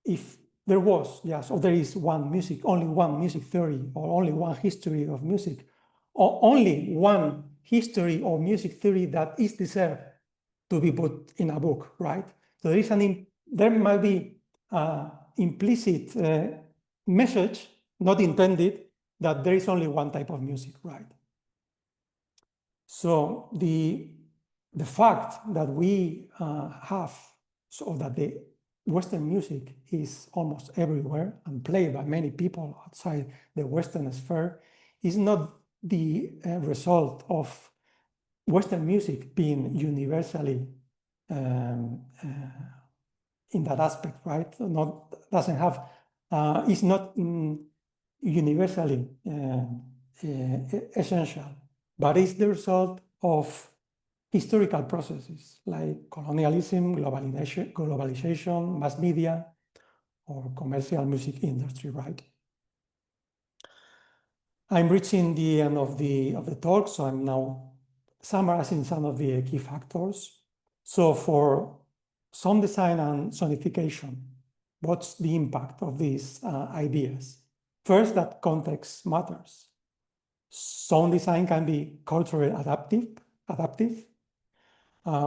if there was, yes, or there is only one music theory, or only one history of music, or only one history or music theory that is deserved to be put in a book, right? So there might be implicit message, not intended, that there is only one type of music, right? So the fact that we have, so that the Western music is almost everywhere and played by many people outside the Western sphere is not the result of Western music being universally in that aspect, right? Is not universally essential, but it's the result of historical processes like colonialism, globalization, mass media, or commercial music industry, right? I'm reaching the end of the talk, so I'm now summarizing some of the key factors. So for sound design and sonification, what's the impact of these ideas? First, that context matters. Sound design can be culturally adaptive.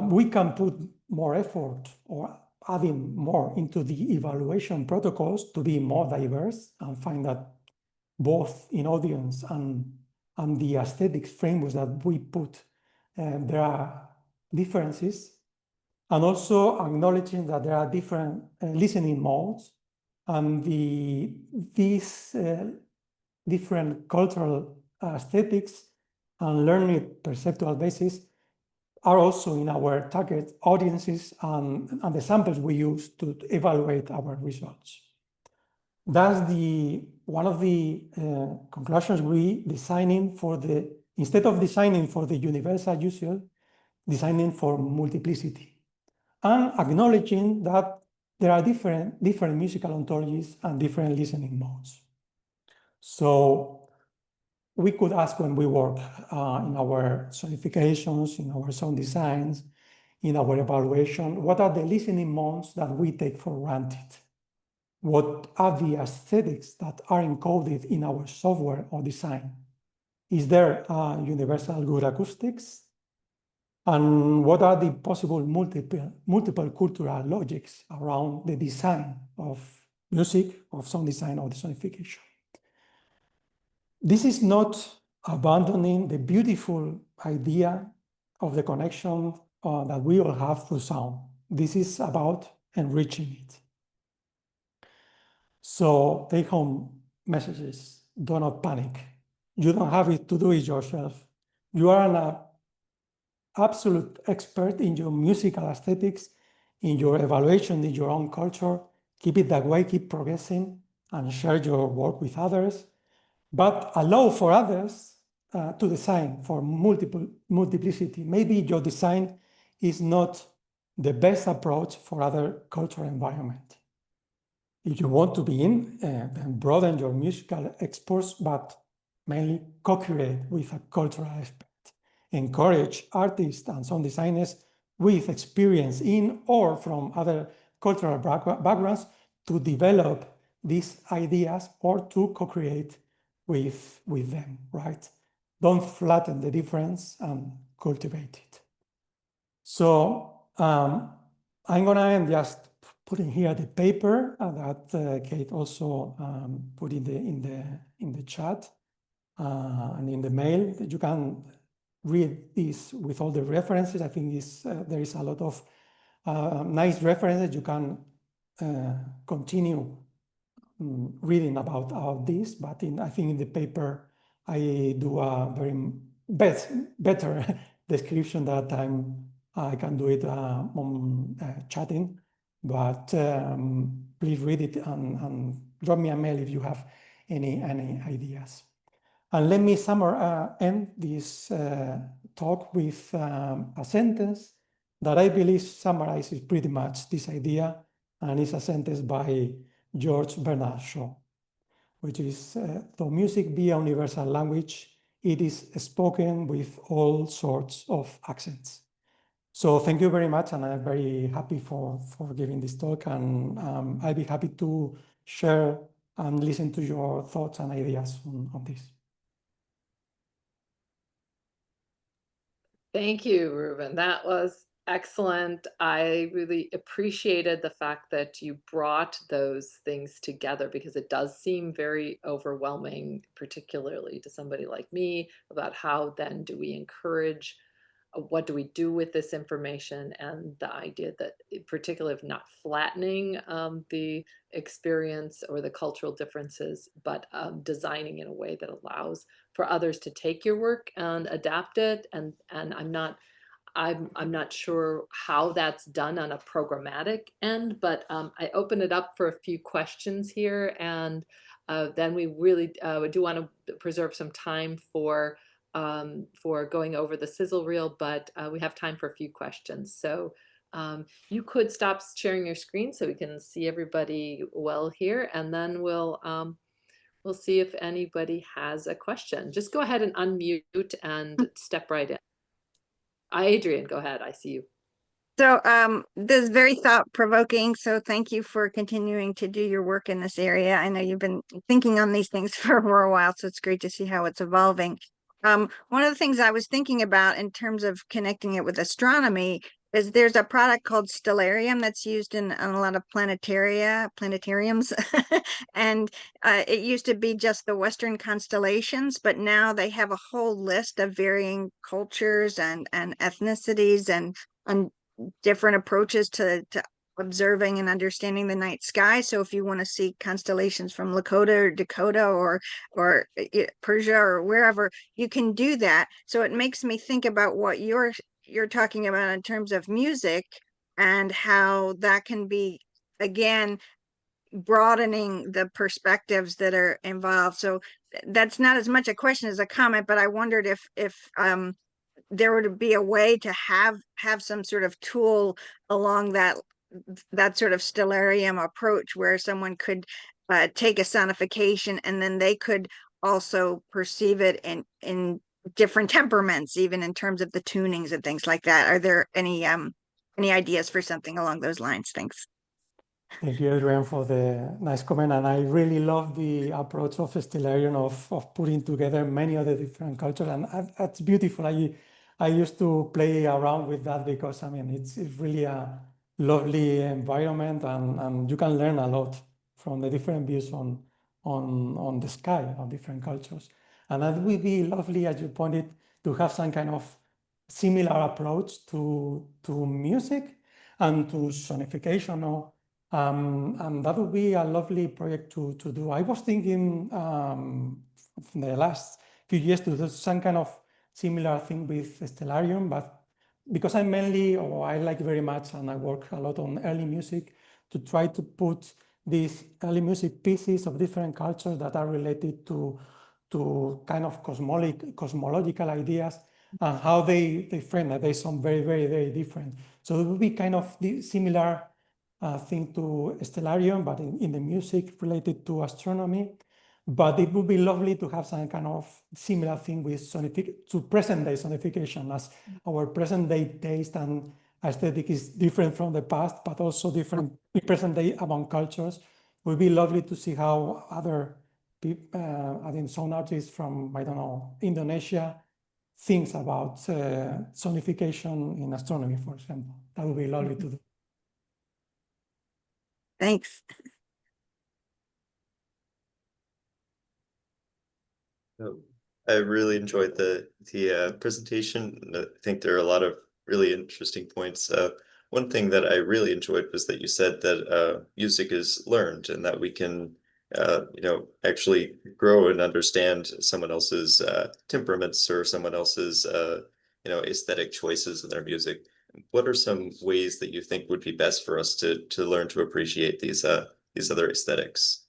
We can put more effort or adding more into the evaluation protocols to be more diverse and find that both in audience and the aesthetics frameworks that we put, there are differences. And also acknowledging that there are different listening modes and these different cultural aesthetics and learning perceptual basis are also in our target audiences and the samples we use to evaluate our results. That's one of the conclusions we instead of designing for the universal user, designing for multiplicity and acknowledging that there are different musical ontologies and different listening modes. So we could ask when we work in our sonifications, in our sound designs, in our evaluation, what are the listening modes that we take for granted? What are the aesthetics that are encoded in our software or design? Is there universal good acoustics? And what are the possible multiple cultural logics around the design of music, of sound design, or the sonification? This is not abandoning the beautiful idea of the connection that we all have through sound. This is about enriching it. So take home messages, do not panic. You don't have to do it yourself. You are an absolute expert in your musical aesthetics, in your evaluation, in your own culture. Keep it that way, keep progressing and share your work with others, but allow for others to design for multiplicity. Maybe your design is not the best approach for other cultural environment. If you want to be in, then broaden your musical exports, but mainly co-create with a cultural expert. Encourage artists and sound designers with experience in or from other cultural backgrounds to develop these ideas or to co-create with them, right? Don't flatten the difference and cultivate it. So I'm gonna end just putting here the paper that Kate also put in the chat and in the mail. You can read this with all the references. I think there is a lot of nice references. You can continue reading about this, but I think in the paper I do a very better description that I can do it on chatting. But please read it and drop me a mail if you have any ideas. And let me end this talk with a sentence that I believe summarizes pretty much this idea, and it's a sentence by George Bernard Shaw, which is, though music be a universal language, it is spoken with all sorts of accents. So thank you very much, and I'm very happy for giving this talk, and I'll be happy to share and listen to your thoughts and ideas on this. Thank you, Ruben. That was excellent. I really appreciated the fact that you brought those things together, because it does seem very overwhelming, particularly to somebody like me, about how then do we encourage, what do we do with this information, and the idea that, particularly of not flattening the experience or the cultural differences, but designing in a way that allows for others to take your work and adapt it. And I'm not sure how that's done on a programmatic end, but I open it up for a few questions here, and then we really do want to preserve some time for going over the sizzle reel, but we have time for a few questions. So you could stop sharing your screen so we can see everybody well here, and then we'll see if anybody has a question. Just go ahead and unmute and step right in. Adrian, go ahead. I see you. So this is very thought-provoking. So thank you for continuing to do your work in this area. I know you've been thinking on these things for a while, so it's great to see how it's evolving. One of the things I was thinking about in terms of connecting it with astronomy is there's a product called Stellarium that's used in a lot of planetariums. And it used to be just the Western constellations, but now they have a whole list of varying cultures and ethnicities and different approaches to observing and understanding the night sky. So if you want to see constellations from Lakota or Dakota or Persia or wherever, you can do that. So it makes me think about what you're talking about in terms of music and how that can be, again, broadening the perspectives that are involved. So that's not as much a question as a comment, but I wondered if there would be a way to have some sort of tool along that sort of Stellarium approach where someone could take a sonification and then they could also perceive it in different temperaments, even in terms of the tunings and things like that. Are there any ideas for something along those lines? Thanks. Thank you, Adrian, for the nice comment. And I really love the approach of Stellarium of putting together many of the different cultures. And that's beautiful. I used to play around with that because, I mean, it's really a lovely environment, and you can learn a lot from the different views on the sky of different cultures. And that would be lovely, as you pointed, to have some kind of similar approach to music and to sonification. And that would be a lovely project to do. I was thinking in the last few years to do some kind of similar thing with Stellarium, but because I like very much, and I work a lot on early music, to try to put these early music pieces of different cultures that are related to kind of cosmological ideas and how they frame that. They sound very, very, very different. So it would be kind of the similar thing to Stellarium, but in the music related to astronomy. But it would be lovely to have some kind of similar thing with present-day sonification, as our present-day taste and aesthetic is different from the past, but also different in present-day among cultures. It would be lovely to see how other people, I think some artists from, I don't know, Indonesia, thinks about sonification in astronomy, for example. That would be lovely to do. Thanks. I really enjoyed the presentation. I think there are a lot of really interesting points. one thing that I really enjoyed was that you said that music is learned and that we can actually grow and understand someone else's temperaments or someone else's aesthetic choices in their music. What are some ways that you think would be best for us to learn to appreciate these other aesthetics?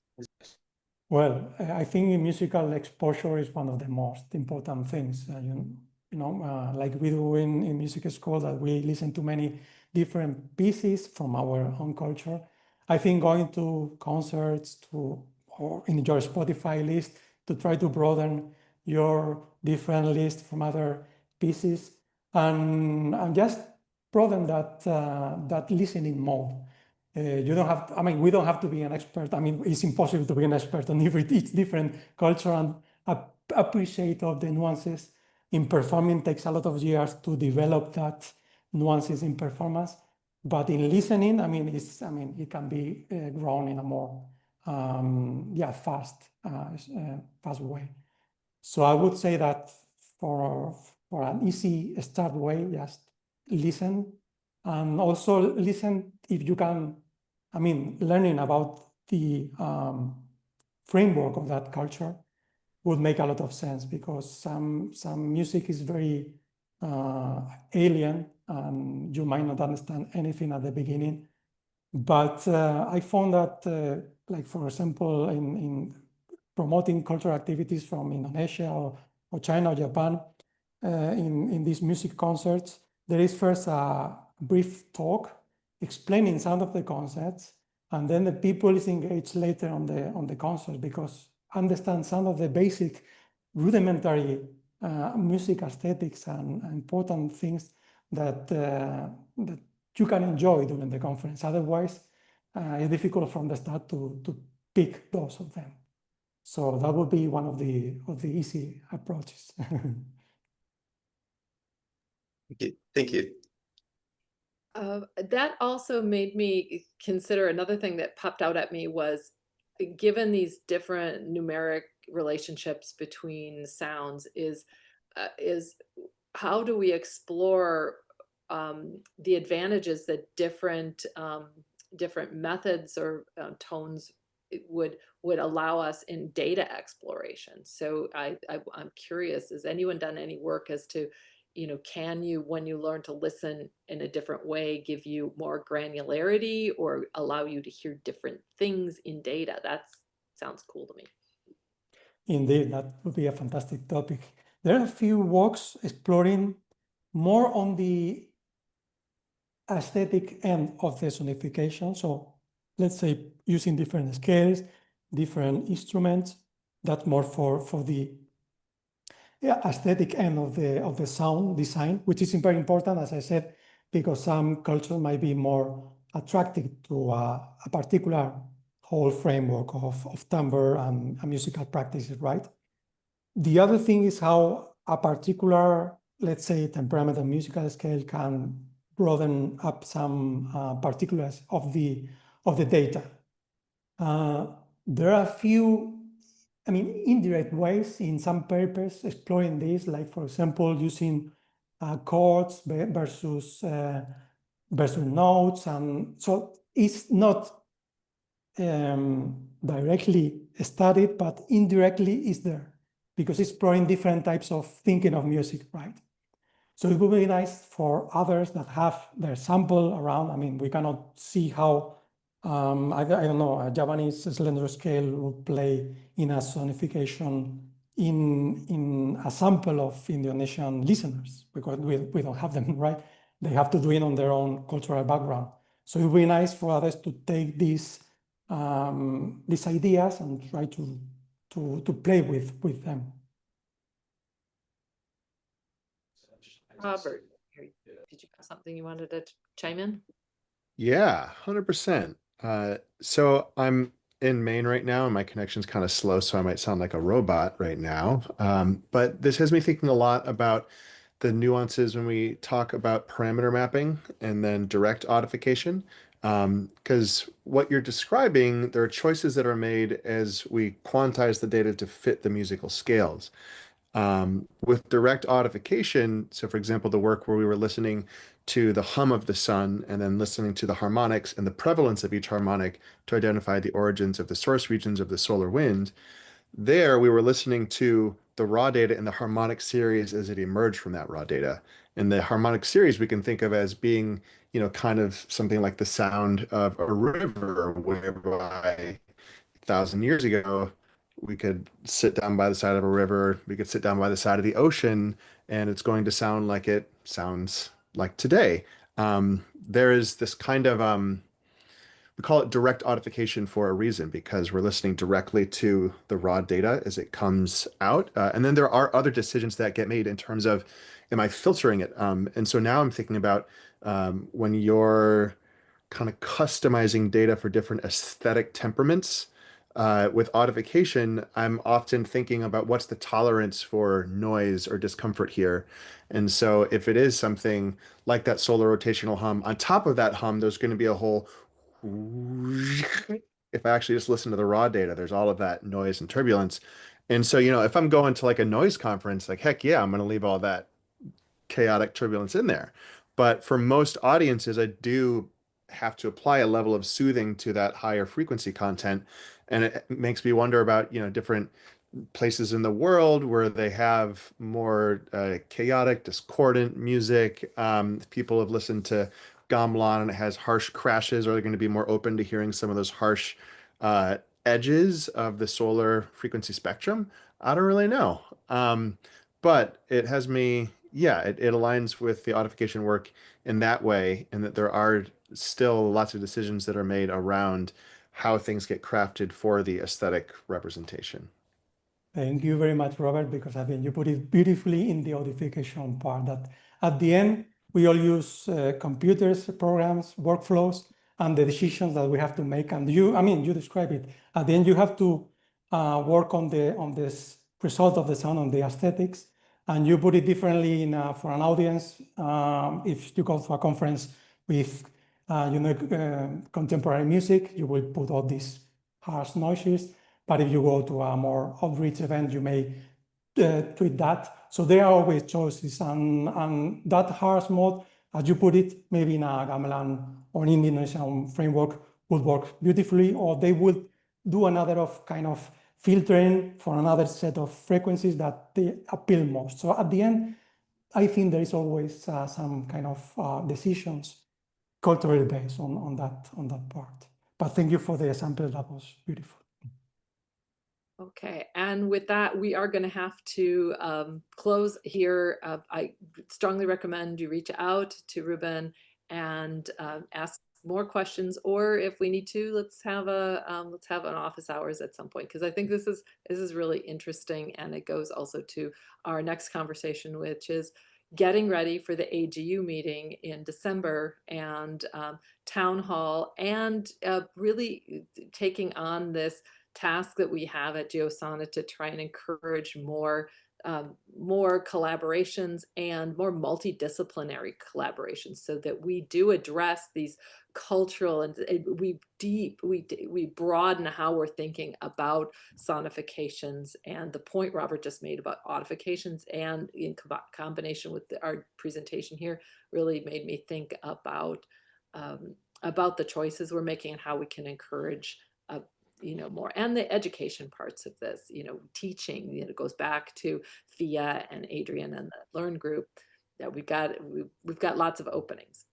Well, I think musical exposure is one of the most important things. Like we do in music school, that we listen to many different pieces from our own culture. I think going to concerts or in your Spotify list to try to broaden your different list from other pieces and just broaden that listening mode. You don't have, I mean, we don't have to be an expert. I mean, it's impossible to be an expert on each different culture and appreciate all the nuances. In performing takes a lot of years to develop that nuances in performance. But in listening, I mean, it can be grown in a more fast way. So I would say that for an easy start way, just listen, and also listen if you can. I mean, learning about the framework of that culture would make a lot of sense, because some music is very alien and you might not understand anything at the beginning. But I found that, like, for example, in promoting cultural activities from Indonesia or China or Japan, in these music concerts, there is first a brief talk explaining some of the concepts, and then the people is engaged later on the concert, because understand some of the basic rudimentary music aesthetics and important things that you can enjoy during the conference. Otherwise, it's difficult from the start to pick those of them. So that would be one of the easy approaches. Thank you. That also made me consider another thing that popped out at me was, given these different numeric relationships between sounds, is how do we explore the advantages that different methods or tones would allow us in data exploration. So I'm curious, has anyone done any work as to, can you, when you learn to listen in a different way, give you more granularity or allow you to hear different things in data? That sounds cool to me. Indeed, that would be a fantastic topic. There are a few works exploring more on the aesthetic end of the sonification. So let's say using different scales, different instruments, that's more for the aesthetic end of the sound design, which is very important, as I said, because some cultures might be more attracted to a particular whole framework of timbre and musical practices, right? The other thing is how a particular, let's say, temperament and musical scale can broaden up some particulars of the data. There are a few, indirect ways in some papers exploring this, like, for example, using chords versus notes. And so it's not directly studied, but indirectly is there, because it's exploring different types of thinking of music, right? So it would be nice for others that have their sample around. We cannot see how, I don't know, a Japanese slender scale would play in a sonification in a sample of Indonesian listeners, because we don't have them, right? They have to do it on their own cultural background. So it would be nice for others to take these ideas and try to play with them. Robert, did you have something you wanted to chime in? Yeah, 100%. So I'm in Maine right now, and my connection's kind of slow, so I might sound like a robot right now. But this has me thinking a lot about the nuances when we talk about parameter mapping and then direct audification. Because what you're describing, there are choices that are made as we quantize the data to fit the musical scales. With direct audification, so for example, the work where we were listening to the hum of the sun and then listening to the harmonics and the prevalence of each harmonic to identify the origins of the source regions of the solar wind, there we were listening to the raw data in the harmonic series as it emerged from that raw data. And the harmonic series we can think of as being, kind of something like the sound of a river, whereby 1,000 years ago, we could sit down by the side of a river, we could sit down by the side of the ocean, and it's going to sound like it sounds like today. There is this kind of we call it direct audification for a reason because we're listening directly to the raw data as it comes out. And then there are other decisions that get made in terms of, am I filtering it? And so now I'm thinking about when you're kind of customizing data for different aesthetic temperaments. With audification, I'm often thinking about what's the tolerance for noise or discomfort here. And so if it is something like that solar rotational hum, on top of that hum, there's going to be a whole if I actually just listen to the raw data, there's all of that noise and turbulence. And so, if I'm going to like a noise conference, like, heck yeah, I'm going to leave all that chaotic turbulence in there. But for most audiences, I do have to apply a level of soothing to that higher frequency content. And it makes me wonder about, different places in the world where they have more chaotic, discordant music. People have listened to gamelan and it has harsh crashes. Are they going to be more open to hearing some of those harsh uh, edges of the solar frequency spectrum? I don't really know. But it has me, yeah, it aligns with the audification work in that way, and that there are still lots of decisions that are made around how things get crafted for the aesthetic representation. Thank you very much, Robert, because I think you put it beautifully in the audification part that at the end, we all use computers, programs, workflows, and the decisions that we have to make. And you describe it. At the end, you have to work on this result of the sound, on the aesthetics, and you put it differently for an audience. If you go to a conference with contemporary music, you will put all these harsh noises. But if you go to a more outreach event, you may tweak that. So there are always choices, and that harsh mode, as you put it, maybe in a gamelan or an Indonesian framework would work beautifully, or they would do another of kind of filtering for another set of frequencies that they appeal most. So at the end, I think there is always some kind of decisions culturally based on that part. But thank you for the example. That was beautiful. Okay, and with that, we are going to have to close here. I strongly recommend you reach out to Ruben and ask more questions, or if we need to, let's have an office hours at some point, because I think this is really interesting, and it goes also to our next conversation, which is getting ready for the AGU meeting in December and town hall, and really taking on this task that we have at GeoSonNet to try and encourage more collaborations and more multidisciplinary collaborations, so that we do address these cultural and we broaden how we're thinking about sonifications. And the point Robert just made about audifications, and in combination with our presentation here, really made me think about the choices we're making and how we can encourage more, and the education parts of this, teaching, it goes back to Fia and Adrian and the Learn group, that we've got lots of openings.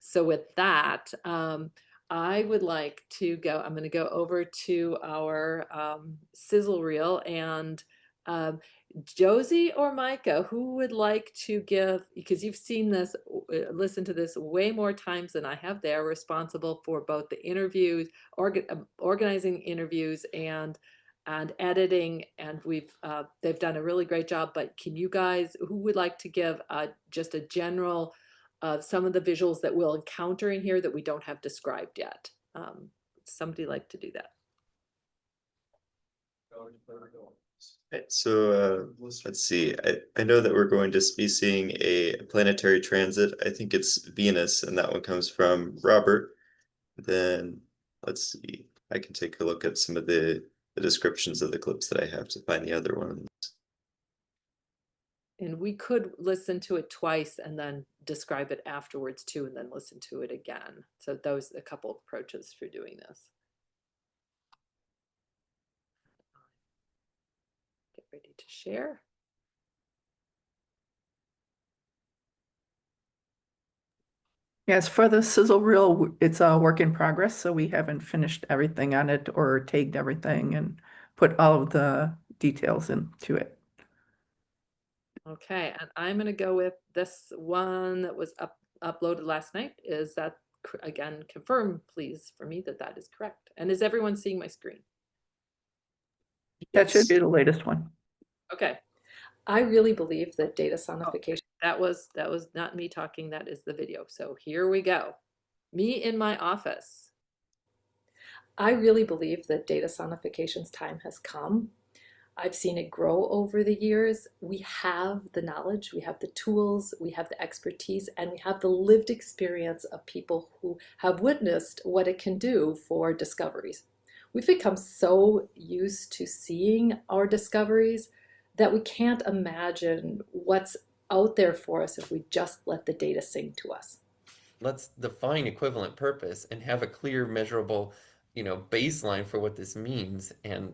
So with that, I would like to go, I'm going to go over to our sizzle reel, and Josie or Micah, who would like to give, because you've seen this, listened to this way more times than I have. They're responsible for both the interviews, organizing interviews, and editing, and they've done a really great job. But can you guys, who would like to give just a general of some of the visuals that we'll encounter in here that we don't have described yet? Somebody like to do that? So let's see. I know that we're going to be seeing a planetary transit. I think it's Venus, and that one comes from Robert. Then let's see. I can take a look at some of the descriptions of the clips that I have to find the other ones. And we could listen to it twice and then describe it afterwards too, and then listen to it again. So those are a couple of approaches for doing this. Get ready to share. Yes, for the sizzle reel, it's a work in progress, so we haven't finished everything on it or tagged everything and put all of the details into it. Okay, and I'm going to go with this one that was uploaded last night. Is that, again, confirm, please, for me that that is correct. And is everyone seeing my screen? That should be the latest one. Okay. I really believe that data sonification, that was not me talking, that is the video. So here we go. Me in my office. I really believe that data sonification's time has come. I've seen it grow over the years. We have the knowledge, we have the tools, we have the expertise, and we have the lived experience of people who have witnessed what it can do for discoveries. We've become so used to seeing our discoveries that we can't imagine what's out there for us if we just let the data sing to us. Let's define equivalent purpose and have a clear, measurable, baseline for what this means, and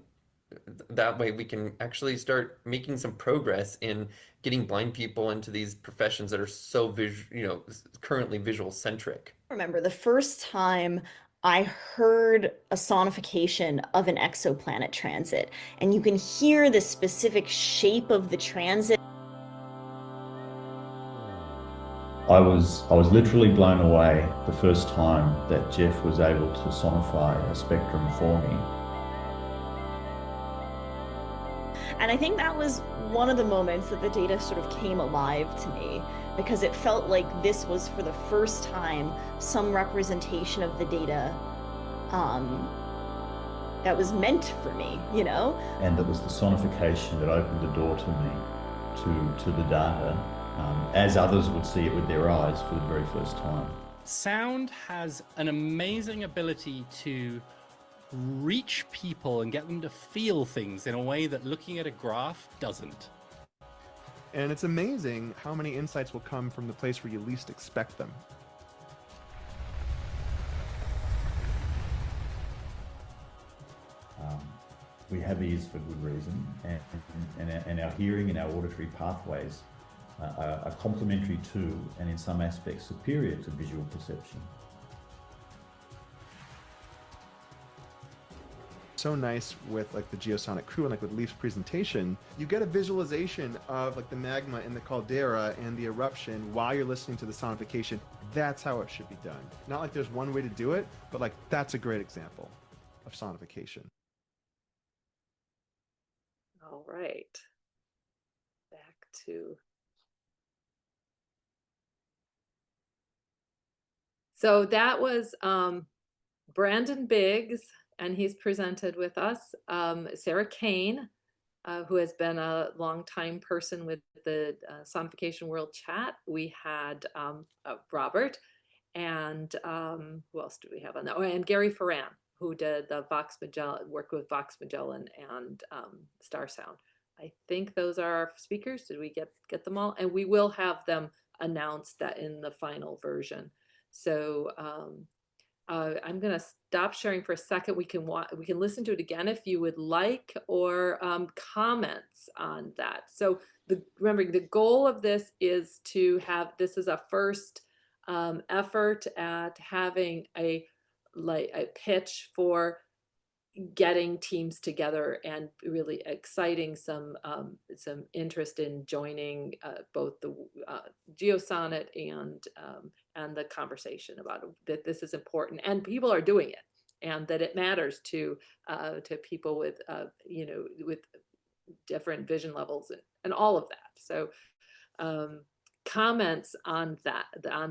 that way we can actually start making some progress in getting blind people into these professions that are so currently visual centric. Remember the first time I heard a sonification of an exoplanet transit, and you can hear the specific shape of the transit. I was literally blown away the first time that Jeff was able to sonify a spectrum for me. And I think that was one of the moments that the data sort of came alive to me, because it felt like this was for the first time some representation of the data that was meant for me, And it was the sonification that opened the door to me, to the data, as others would see it with their eyes for the very first time. Sound has an amazing ability to reach people and get them to feel things in a way that looking at a graph doesn't. And it's amazing how many insights will come from the place where you least expect them. We have ears for good reason, and our hearing and our auditory pathways are complementary to, and in some aspects superior to, visual perception. So nice with like the Geosonic crew and like with Leaf's presentation, you get a visualization of like the magma in the caldera and the eruption while you're listening to the sonification. That's how it should be done. Not like there's one way to do it, but like that's a great example of sonification. All right. Back to. So that was Brandon Biggs, and he's presented with us. Sarah Kane, who has been a longtime person with the Sonification World Chat. We had Robert, and who else do we have on that? Oh, and Gary Ferran, who did the Vox Magellan, worked with Vox Magellan and Star Sound. I think those are our speakers. Did we get them all? And we will have them announced that in the final version. So I'm going to stop sharing for a second. We can listen to it again if you would like, or comments on that. So remember, the goal of this is to have, this is a first effort at having a pitch for getting teams together and really exciting some interest in joining both the GeoSonNet and the conversation about that this is important and people are doing it and that it matters to people with with different vision levels and all of that. So comments on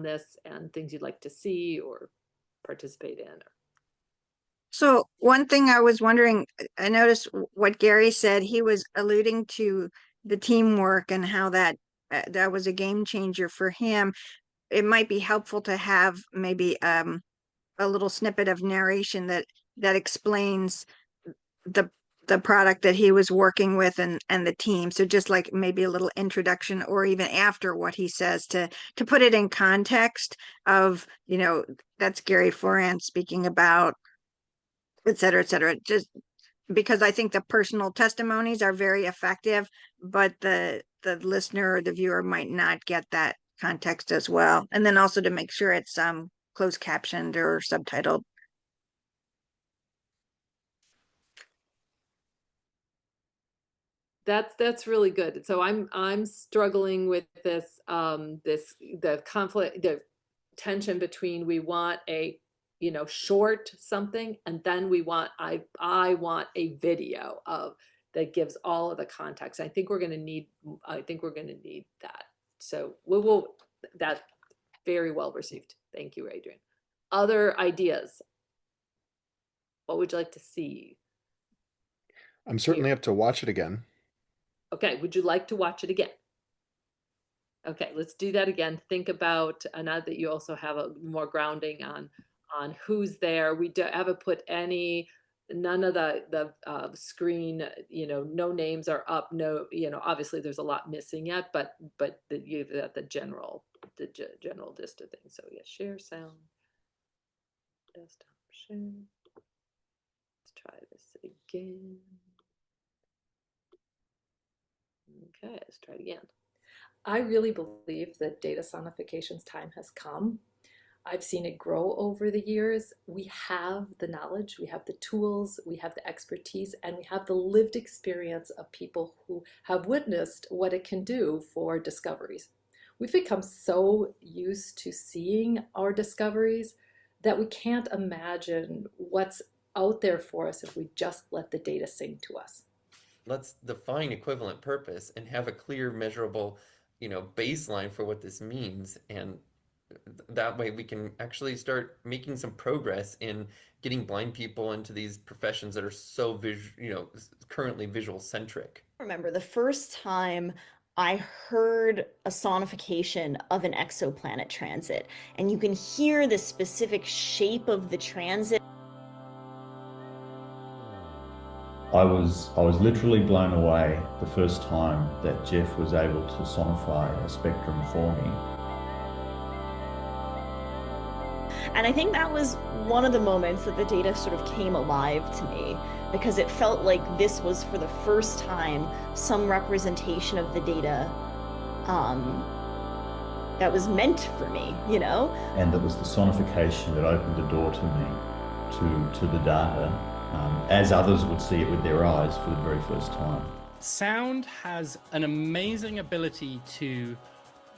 this and things you'd like to see or participate in. So one thing I was wondering, I noticed what Gary said. He was alluding to the teamwork and how that was a game changer for him. It might be helpful to have maybe a little snippet of narration that explains the the product that he was working with and the team. So just like maybe a little introduction or even after what he says to put it in context of, you know, that's Gary Foran speaking about, et cetera, et cetera. Just because I think the personal testimonies are very effective, but the listener or the viewer might not get that context as well. And then also to make sure it's closed captioned or subtitled. That's really good. So I'm struggling with this the conflict, the tension between we want a, you know, short something, and then we want I want a video of that gives all of the context. I think we're going to need that. So we will, that very well received. Thank you, Adrian. Other ideas? What would you like to see? I'm certainly up to watch it again. Okay, would you like to watch it again? Okay, let's do that again. Think about, now that you also have a more grounding on who's there. We haven't put none of the screen, you know, no names are up. No, you know, obviously there's a lot missing yet, but you've got the general gist of things. So yeah, share sound, desktop share. Let's try this again. Okay, let's try it again. I really believe that data sonification's time has come. I've seen it grow over the years. We have the knowledge, we have the tools, we have the expertise, and we have the lived experience of people who have witnessed what it can do for discoveries. We've become so used to seeing our discoveries that we can't imagine what's out there for us if we just let the data sing to us. Let's define equivalent purpose and have a clear, measurable, you know, baseline for what this means, and that way we can actually start making some progress in getting blind people into these professions that are so currently visual centric. Remember the first time I heard a sonification of an exoplanet transit, and you can hear the specific shape of the transit. I was literally blown away the first time that Jeff was able to sonify a spectrum for me. And I think that was one of the moments that the data sort of came alive to me, because it felt like this was for the first time some representation of the data that was meant for me, you know? And it was the sonification that opened the door to me, to the data, as others would see it with their eyes for the very first time. Sound has an amazing ability to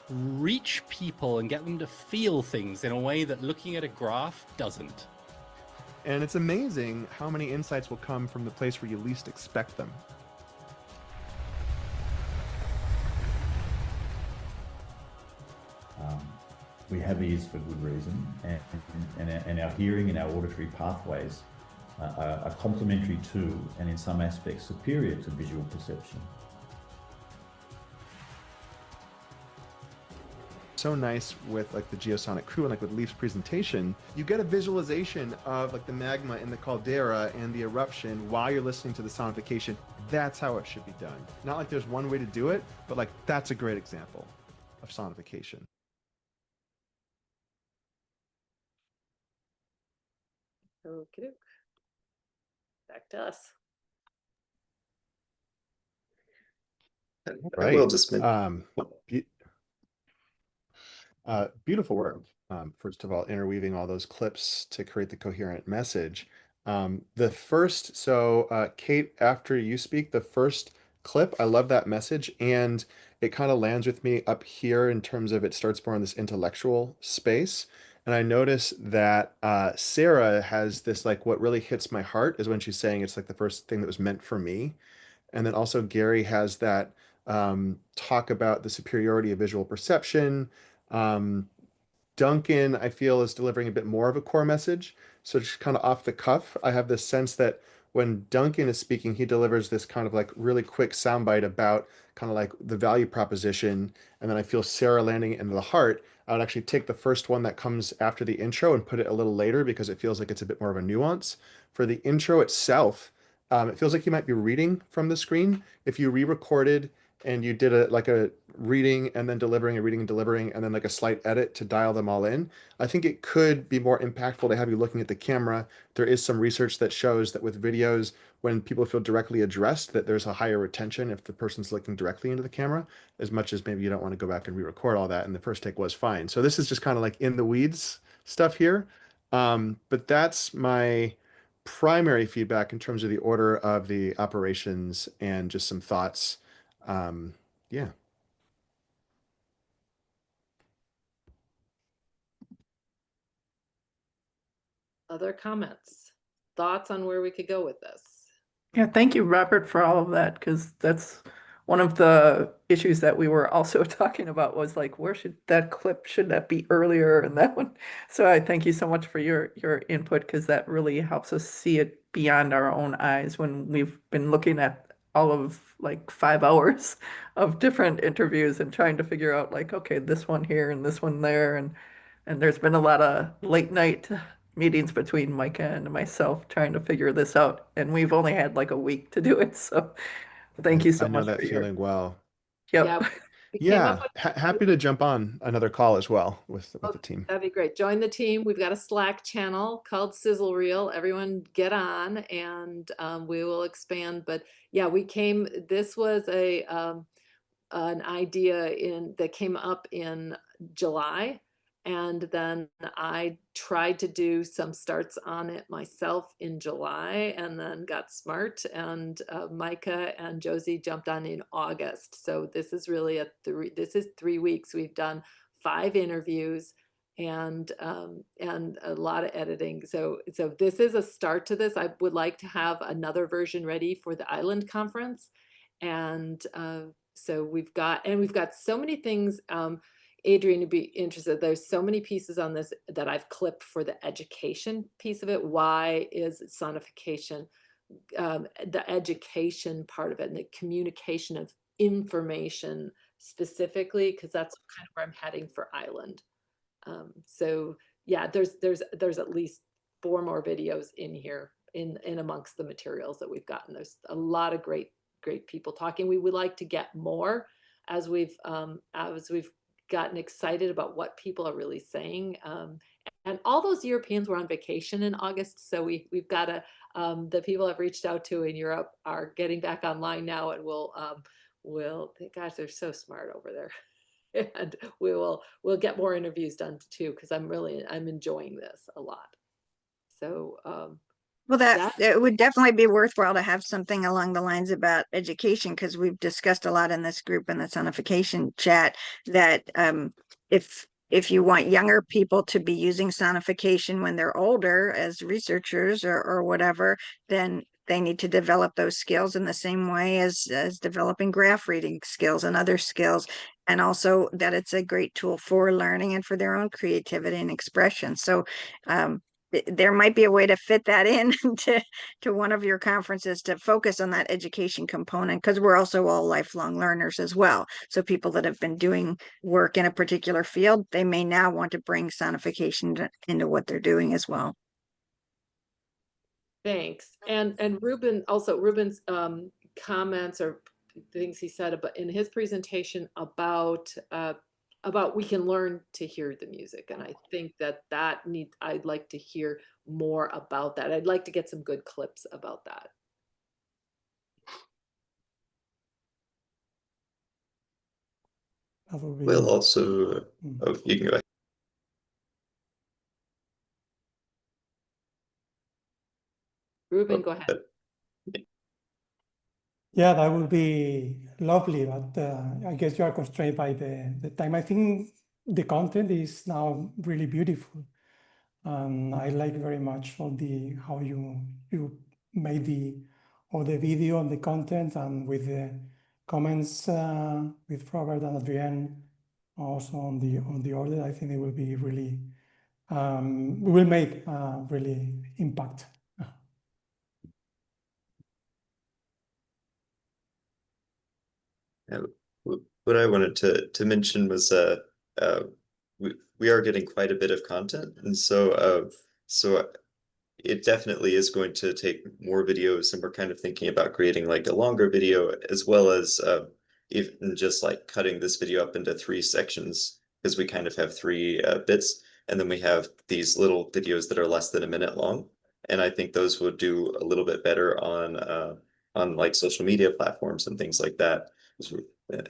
reach people and get them to feel things in a way that looking at a graph doesn't. And it's amazing how many insights will come from the place where you least expect them. We have ears for good reason, and our hearing and our auditory pathways are complementary to, and in some aspects superior to, visual perception. So nice with like the Geosonic crew and like with Leaf's presentation, you get a visualization of like the magma in the caldera and the eruption while you're listening to the sonification. That's how it should be done. Not like there's one way to do it, but like that's a great example of sonification. Okay, back to us. Right. I will just beautiful work. First of all, interweaving all those clips to create the coherent message. Kate, after you speak, the first clip, I love that message, and it kind of lands with me up here in terms of it starts more in this intellectual space. And I notice that Sarah has this, like, what really hits my heart is when she's saying it's like the first thing that was meant for me. And then also Gary has that talk about the superiority of visual perception. Duncan, I feel, is delivering a bit more of a core message. So just kind of off the cuff, I have this sense that when Duncan is speaking, he delivers this kind of like really quick soundbite about kind of like the value proposition. And then I feel Sarah landing into the heart. I would actually take the first one that comes after the intro and put it a little later because it feels like it's a bit more of a nuance. For the intro itself, It feels like you might be reading from the screen. If you re-recorded and you did a reading and then delivering, a reading and delivering, and then like a slight edit to dial them all in, I think it could be more impactful to have you looking at the camera. There is some research that shows that with videos, when people feel directly addressed, that there's a higher retention if the person's looking directly into the camera, as much as maybe you don't want to go back and re-record all that, and the first take was fine. So this is just kind of like in the weeds stuff here. But that's my primary feedback in terms of the order of the operations and just some thoughts. Yeah. Other comments, thoughts on where we could go with this? Yeah, thank you, Robert, for all of that, because that's one of the issues that we were also talking about was like, where should that clip, should that be earlier and that one? So I thank you so much for your input, because that really helps us see it beyond our own eyes when we've been looking at all of like 5 hours of different interviews and trying to figure out like, okay, this one here and this one there. And there's been a lot of late night meetings between Micah and myself trying to figure this out. And we've only had like a week to do it. So thank you so I know much that for your, feeling well. yep. Yeah, we came up Yeah, with happy to jump on another call as well with Oh, the team. that'd be great. Join the team. We've got a Slack channel called Sizzle Reel. Everyone get on, and we will expand. But yeah, this was an idea that came up in July. And then I tried to do some starts on it myself in July, and then got smart, and Micah and Josie jumped on in August. So this is really this is 3 weeks. We've done 5 interviews and a lot of editing. So this is a start to this. I would like to have another version ready for the Island Conference. And so we've got so many things. Adrian, would be interested. There's so many pieces on this that I've clipped for the education piece of it. Why is sonification, the education part of it, and the communication of information specifically, because that's kind of where I'm heading for Island. So yeah, there's at least 4 more videos in here in amongst the materials that we've gotten. There's a lot of great people talking. We would like to get more as we've gotten excited about what people are really saying. And all those Europeans were on vacation in August, so we've got the people I've reached out to in Europe are getting back online now, and gosh, they're so smart over there. And we'll get more interviews done too, because I'm enjoying this a lot. So well, it would definitely be worthwhile to have something along the lines about education, because we've discussed a lot in this group in the Sonification chat that if you want younger people to be using sonification when they're older as researchers or whatever, then they need to develop those skills in the same way as developing graph reading skills and other skills. And also that it's a great tool for learning and for their own creativity and expression. So there might be a way to fit that in to one of your conferences to focus on that education component, because we're also all lifelong learners as well. So people that have been doing work in a particular field, they may now want to bring sonification into what they're doing as well. Thanks. And Ruben's comments or things he said about in his presentation about we can learn to hear the music. And I think I'd like to hear more about that. I'd like to get some good clips about that. We'll also, oh, you can go ahead. Ruben, go ahead. Yeah, that would be lovely, but I guess you are constrained by the time. I think the content is now really beautiful. I like very much how you made the video and the content, and with the comments with Robert and Adrienne also on the order. I think it will be really we will make really impact. What I wanted to mention was we are getting quite a bit of content, and so it definitely is going to take more videos, and we're kind of thinking about creating like a longer video, as well as even just like cutting this video up into 3 sections, because we kind of have 3 bits, and then we have these little videos that are less than a minute long. And I think those would do a little bit better on like social media platforms and things like that. So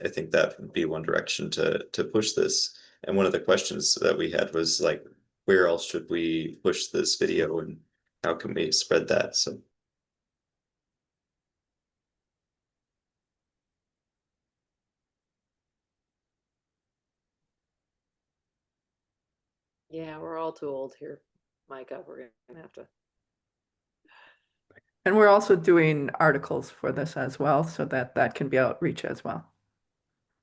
I think that would be one direction to push this. And one of the questions that we had was like, where else should we push this video, and how can we spread that? So Yeah, we're all too old here, Micah. We're gonna have to. And we're also doing articles for this as well, so that that can be outreach as well.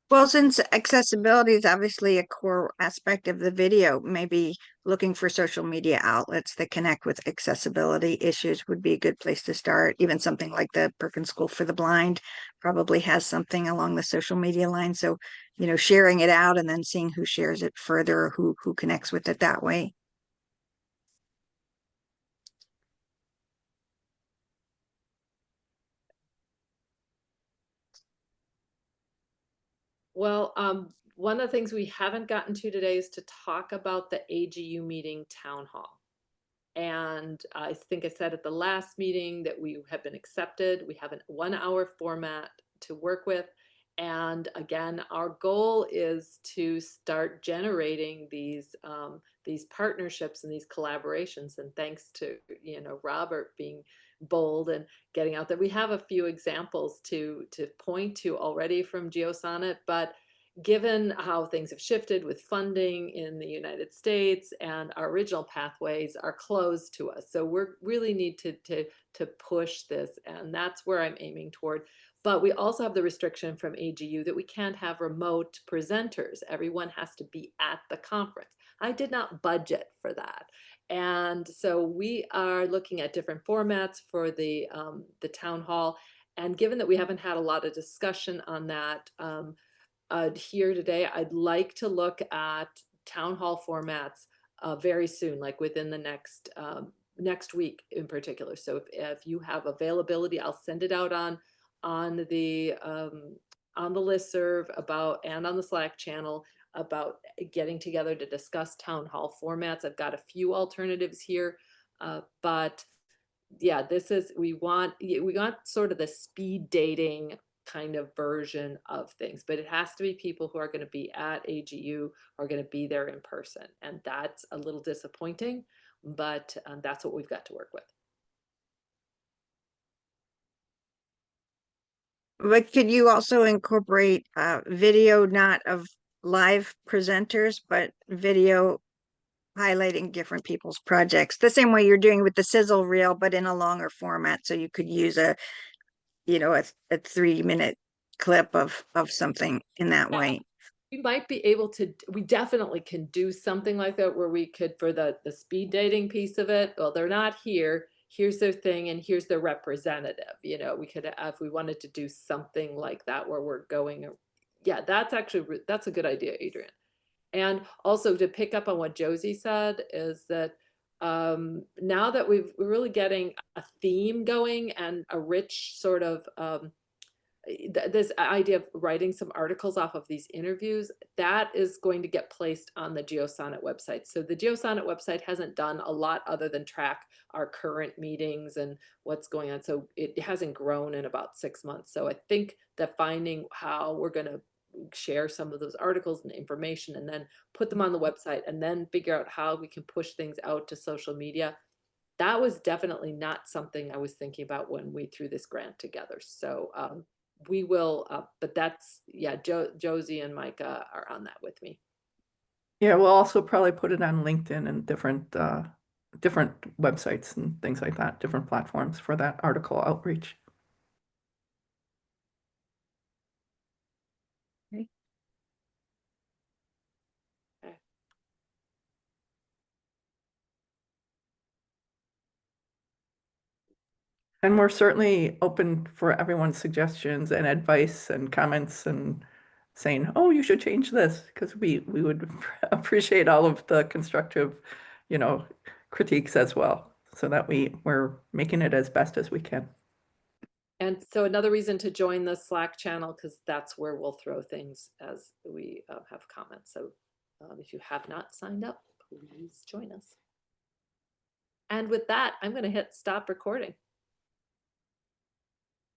Well, since accessibility is obviously a core aspect of the video, maybe looking for social media outlets that connect with accessibility issues would be a good place to start. Even something like the Perkins School for the Blind probably has something along the social media line. So, you know, sharing it out and then seeing who shares it further, or who connects with it that way. Well, one of the things we haven't gotten to today is to talk about the AGU meeting town hall. And I think I said at the last meeting that we have been accepted. We have a 1-hour format to work with. And again, our goal is to start generating these partnerships and these collaborations. And thanks to, you know, Robert being bold and getting out there, we have a few examples to point to already from GeoSonNet, but given how things have shifted with funding in the United States, and our original pathways are closed to us. So we really need to push this, and that's where I'm aiming toward. But we also have the restriction from AGU that we can't have remote presenters. Everyone has to be at the conference. I did not budget for that. And so we are looking at different formats for the town hall. And given that we haven't had a lot of discussion on that, here today, I'd like to look at town hall formats very soon, like within the next week in particular. So if you have availability, I'll send it out on the listserv and on the Slack channel about getting together to discuss town hall formats. I've got a few alternatives here, but yeah, we want sort of the speed dating kind of version of things, but it has to be people who are going to be at AGU, are going to be there in person. And that's a little disappointing, but that's what we've got to work with. But could you also incorporate video, not of live presenters, but video highlighting different people's projects, the same way you're doing with the sizzle reel, but in a longer format? So you could use a 3-minute clip of something in that way. We might be able to, we definitely can do something like that, where we could, for the speed dating piece of it, well, they're not here, here's their thing, and here's their representative. You know, we could, if we wanted to do something like that, where we're going, yeah, that's a good idea, Adrian. And also, to pick up on what Josie said, is that now that we're really getting a theme going and a rich sort of this idea of writing some articles off of these interviews, that is going to get placed on the GeoSonNet website. So the GeoSonNet website hasn't done a lot other than track our current meetings and what's going on. So it hasn't grown in about 6 months. So I think that finding how we're going to share some of those articles and information, and then put them on the website, and then figure out how we can push things out to social media, that was definitely not something I was thinking about when we threw this grant together. So we will, but that's, yeah, Josie and Micah are on that with me. Yeah, we'll also probably put it on LinkedIn and different websites and things like that, different platforms for that article outreach. Okay. And we're certainly open for everyone's suggestions and advice and comments, and saying, oh, you should change this, because we would appreciate all of the constructive, critiques as well. so that we're making it as best as we can. And so another reason to join the Slack channel, because that's where we'll throw things as we have comments. So if you have not signed up, please join us. And with that, I'm going to hit stop recording.